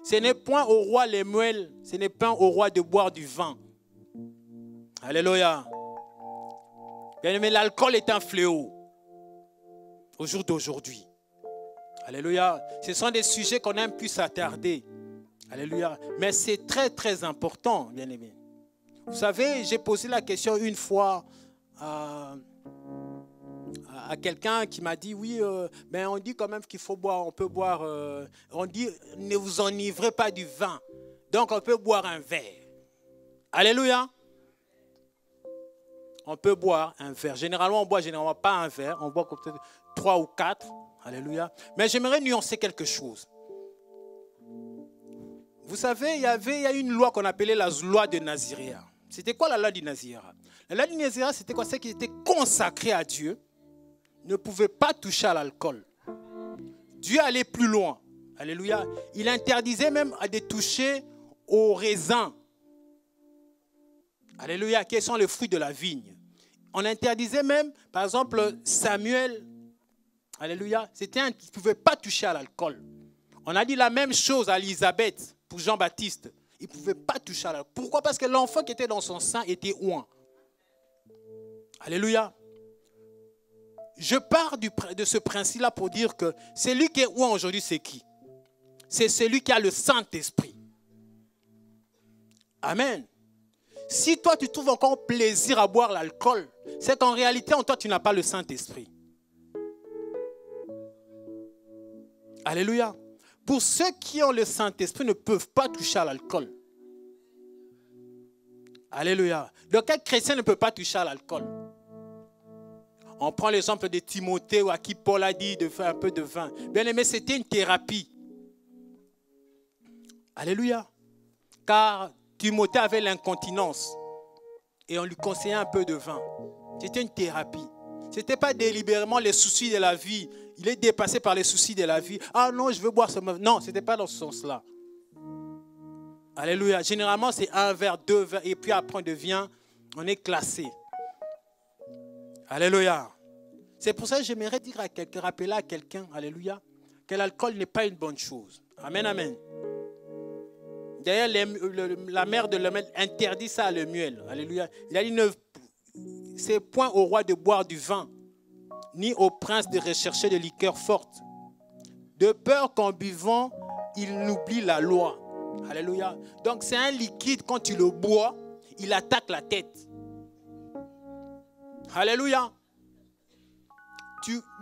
Ce n'est point au roi Lemuel, ce n'est pas au roi de boire du vin. Alléluia. Bien-aimé, l'alcool est un fléau au jour d'aujourd'hui. Alléluia. Ce sont des sujets qu'on aime plus s'attarder. Alléluia. Mais c'est très, très important, bien-aimé. Vous savez, j'ai posé la question une fois à quelqu'un qui m'a dit, oui, mais on dit quand même qu'il faut boire, on peut boire, on dit, ne vous enivrez pas du vin. Donc, on peut boire un verre. Alléluia. On peut boire un verre. Généralement, on ne boit généralement pas un verre. On boit peut-être 3 ou 4. Alléluia. Mais j'aimerais nuancer quelque chose. Vous savez, il y a une loi qu'on appelait la loi de Naziréa. C'était quoi la loi du Naziréa? La loi du Naziréa, c'était quoi? C'est qu'il était consacré à Dieu, ne pouvait pas toucher à l'alcool. Dieu allait plus loin. Alléluia. Il interdisait même de toucher aux raisins. Alléluia, quels sont les fruits de la vigne. On interdisait même, par exemple, Samuel, alléluia, il ne pouvait pas toucher à l'alcool. On a dit la même chose à Élisabeth pour Jean-Baptiste. Il ne pouvait pas toucher à l'alcool. Pourquoi? Parce que l'enfant qui était dans son sein était oint. Alléluia. Je pars de ce principe-là pour dire que celui qui est où aujourd'hui, c'est qui? C'est celui qui a le Saint-Esprit. Amen. Si toi, tu trouves encore plaisir à boire l'alcool, c'est qu'en réalité, en toi, tu n'as pas le Saint-Esprit. Alléluia. Pour ceux qui ont le Saint-Esprit, ne peuvent pas toucher à l'alcool. Alléluia. Donc, un chrétien ne peut pas toucher à l'alcool. On prend l'exemple de Timothée, à qui Paul a dit de faire un peu de vin. Bien aimé, c'était une thérapie. Alléluia. Car Timothée avait l'incontinence. Et on lui conseillait un peu de vin. C'était une thérapie. Ce n'était pas délibérément les soucis de la vie. Il est dépassé par les soucis de la vie. Ah non, je veux boire ce vin. Non, ce n'était pas dans ce sens-là. Alléluia. Généralement, c'est un verre, deux verres. Et puis après, on devient, on est classé. Alléluia. C'est pour ça que j'aimerais dire à quelqu'un, rappeler à quelqu'un, alléluia, que l'alcool n'est pas une bonne chose. Amen, amen. D'ailleurs, la mère de l'homme interdit ça à Lemuel. Alléluia. Il a dit, c'est point au roi de boire du vin, ni au prince de rechercher des liqueurs fortes, de peur qu'en buvant, il n'oublie la loi. Alléluia. Donc c'est un liquide, quand tu le bois, il attaque la tête. Alléluia.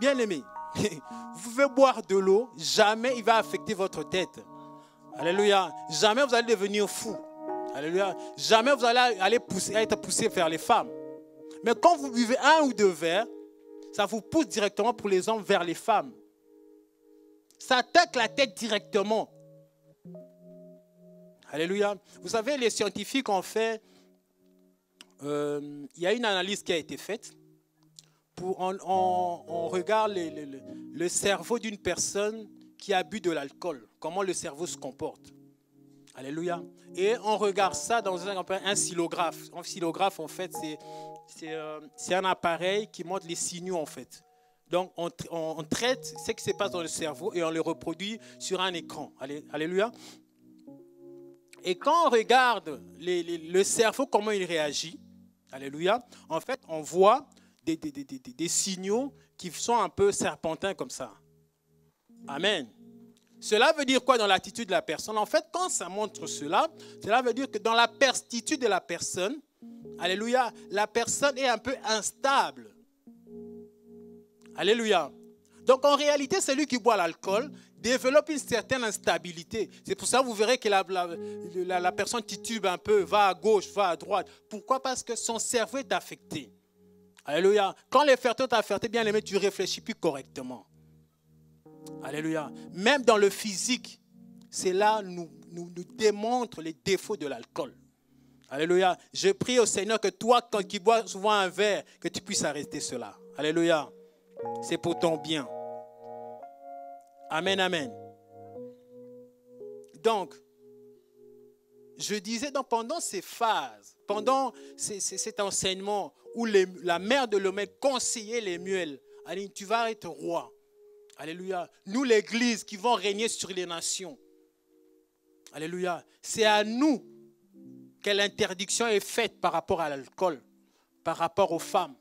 Bien aimé, vous pouvez boire de l'eau, jamais il va affecter votre tête. Alléluia. Jamais vous allez devenir fou. Alléluia. Jamais vous allez être poussé vers les femmes. Mais quand vous buvez un ou deux verres, ça vous pousse directement pour les hommes vers les femmes. Ça attaque la tête directement. Alléluia. Vous savez, les scientifiques ont fait, il y a une analyse qui a été faite. On regarde le cerveau d'une personne qui a bu de l'alcool, comment le cerveau se comporte. Alléluia. Et on regarde ça dans un oscillographe. Un oscillographe, en fait, c'est un appareil qui montre les signaux, en fait. Donc, on traite ce qui se passe dans le cerveau et on le reproduit sur un écran. Alléluia. Et quand on regarde le cerveau, comment il réagit, alléluia, en fait, on voit des signaux qui sont un peu serpentins comme ça. Amen. Cela veut dire quoi dans l'attitude de la personne? En fait, quand ça montre cela veut dire que dans la attitude de la personne, alléluia, la personne est un peu instable. Alléluia. Donc en réalité, celui qui boit l'alcool développe une certaine instabilité. C'est pour ça que vous verrez que la personne titube un peu, va à gauche, va à droite. Pourquoi? Parce que son cerveau est affecté. Alléluia. Quand les ferteurs sont affectés, bien aimé, tu ne réfléchis plus correctement. Alléluia. Même dans le physique, cela nous démontre les défauts de l'alcool. Alléluia. Je prie au Seigneur que toi, quand tu bois souvent un verre, que tu puisses arrêter cela. Alléluia. C'est pour ton bien. Amen, amen. Donc, je disais, pendant ces phases, pendant cet enseignement où la mère de l'homme conseillait Lemuel, tu vas être roi. Alléluia. Nous, l'Église, qui vont régner sur les nations. Alléluia. C'est à nous que l'interdiction est faite par rapport à l'alcool, par rapport aux femmes.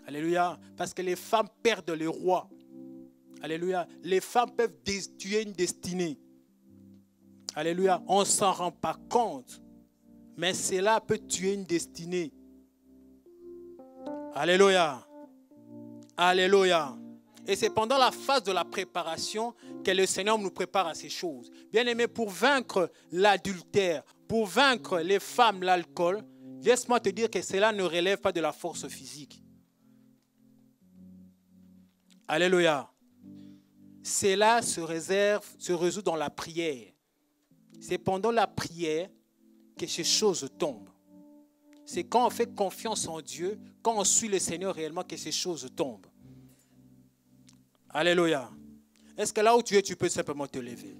Alléluia. Parce que les femmes perdent les rois. Alléluia. Les femmes peuvent tuer une destinée. Alléluia. On ne s'en rend pas compte. Mais cela peut tuer une destinée. Alléluia. Alléluia. Et c'est pendant la phase de la préparation que le Seigneur nous prépare à ces choses. Bien aimé, pour vaincre l'adultère, pour vaincre les femmes, l'alcool, laisse-moi te dire que cela ne relève pas de la force physique. Alléluia. Cela se résout dans la prière. C'est pendant la prière que ces choses tombent. C'est quand on fait confiance en Dieu, quand on suit le Seigneur réellement, que ces choses tombent. Alléluia. Est-ce que là où tu es, tu peux simplement te lever?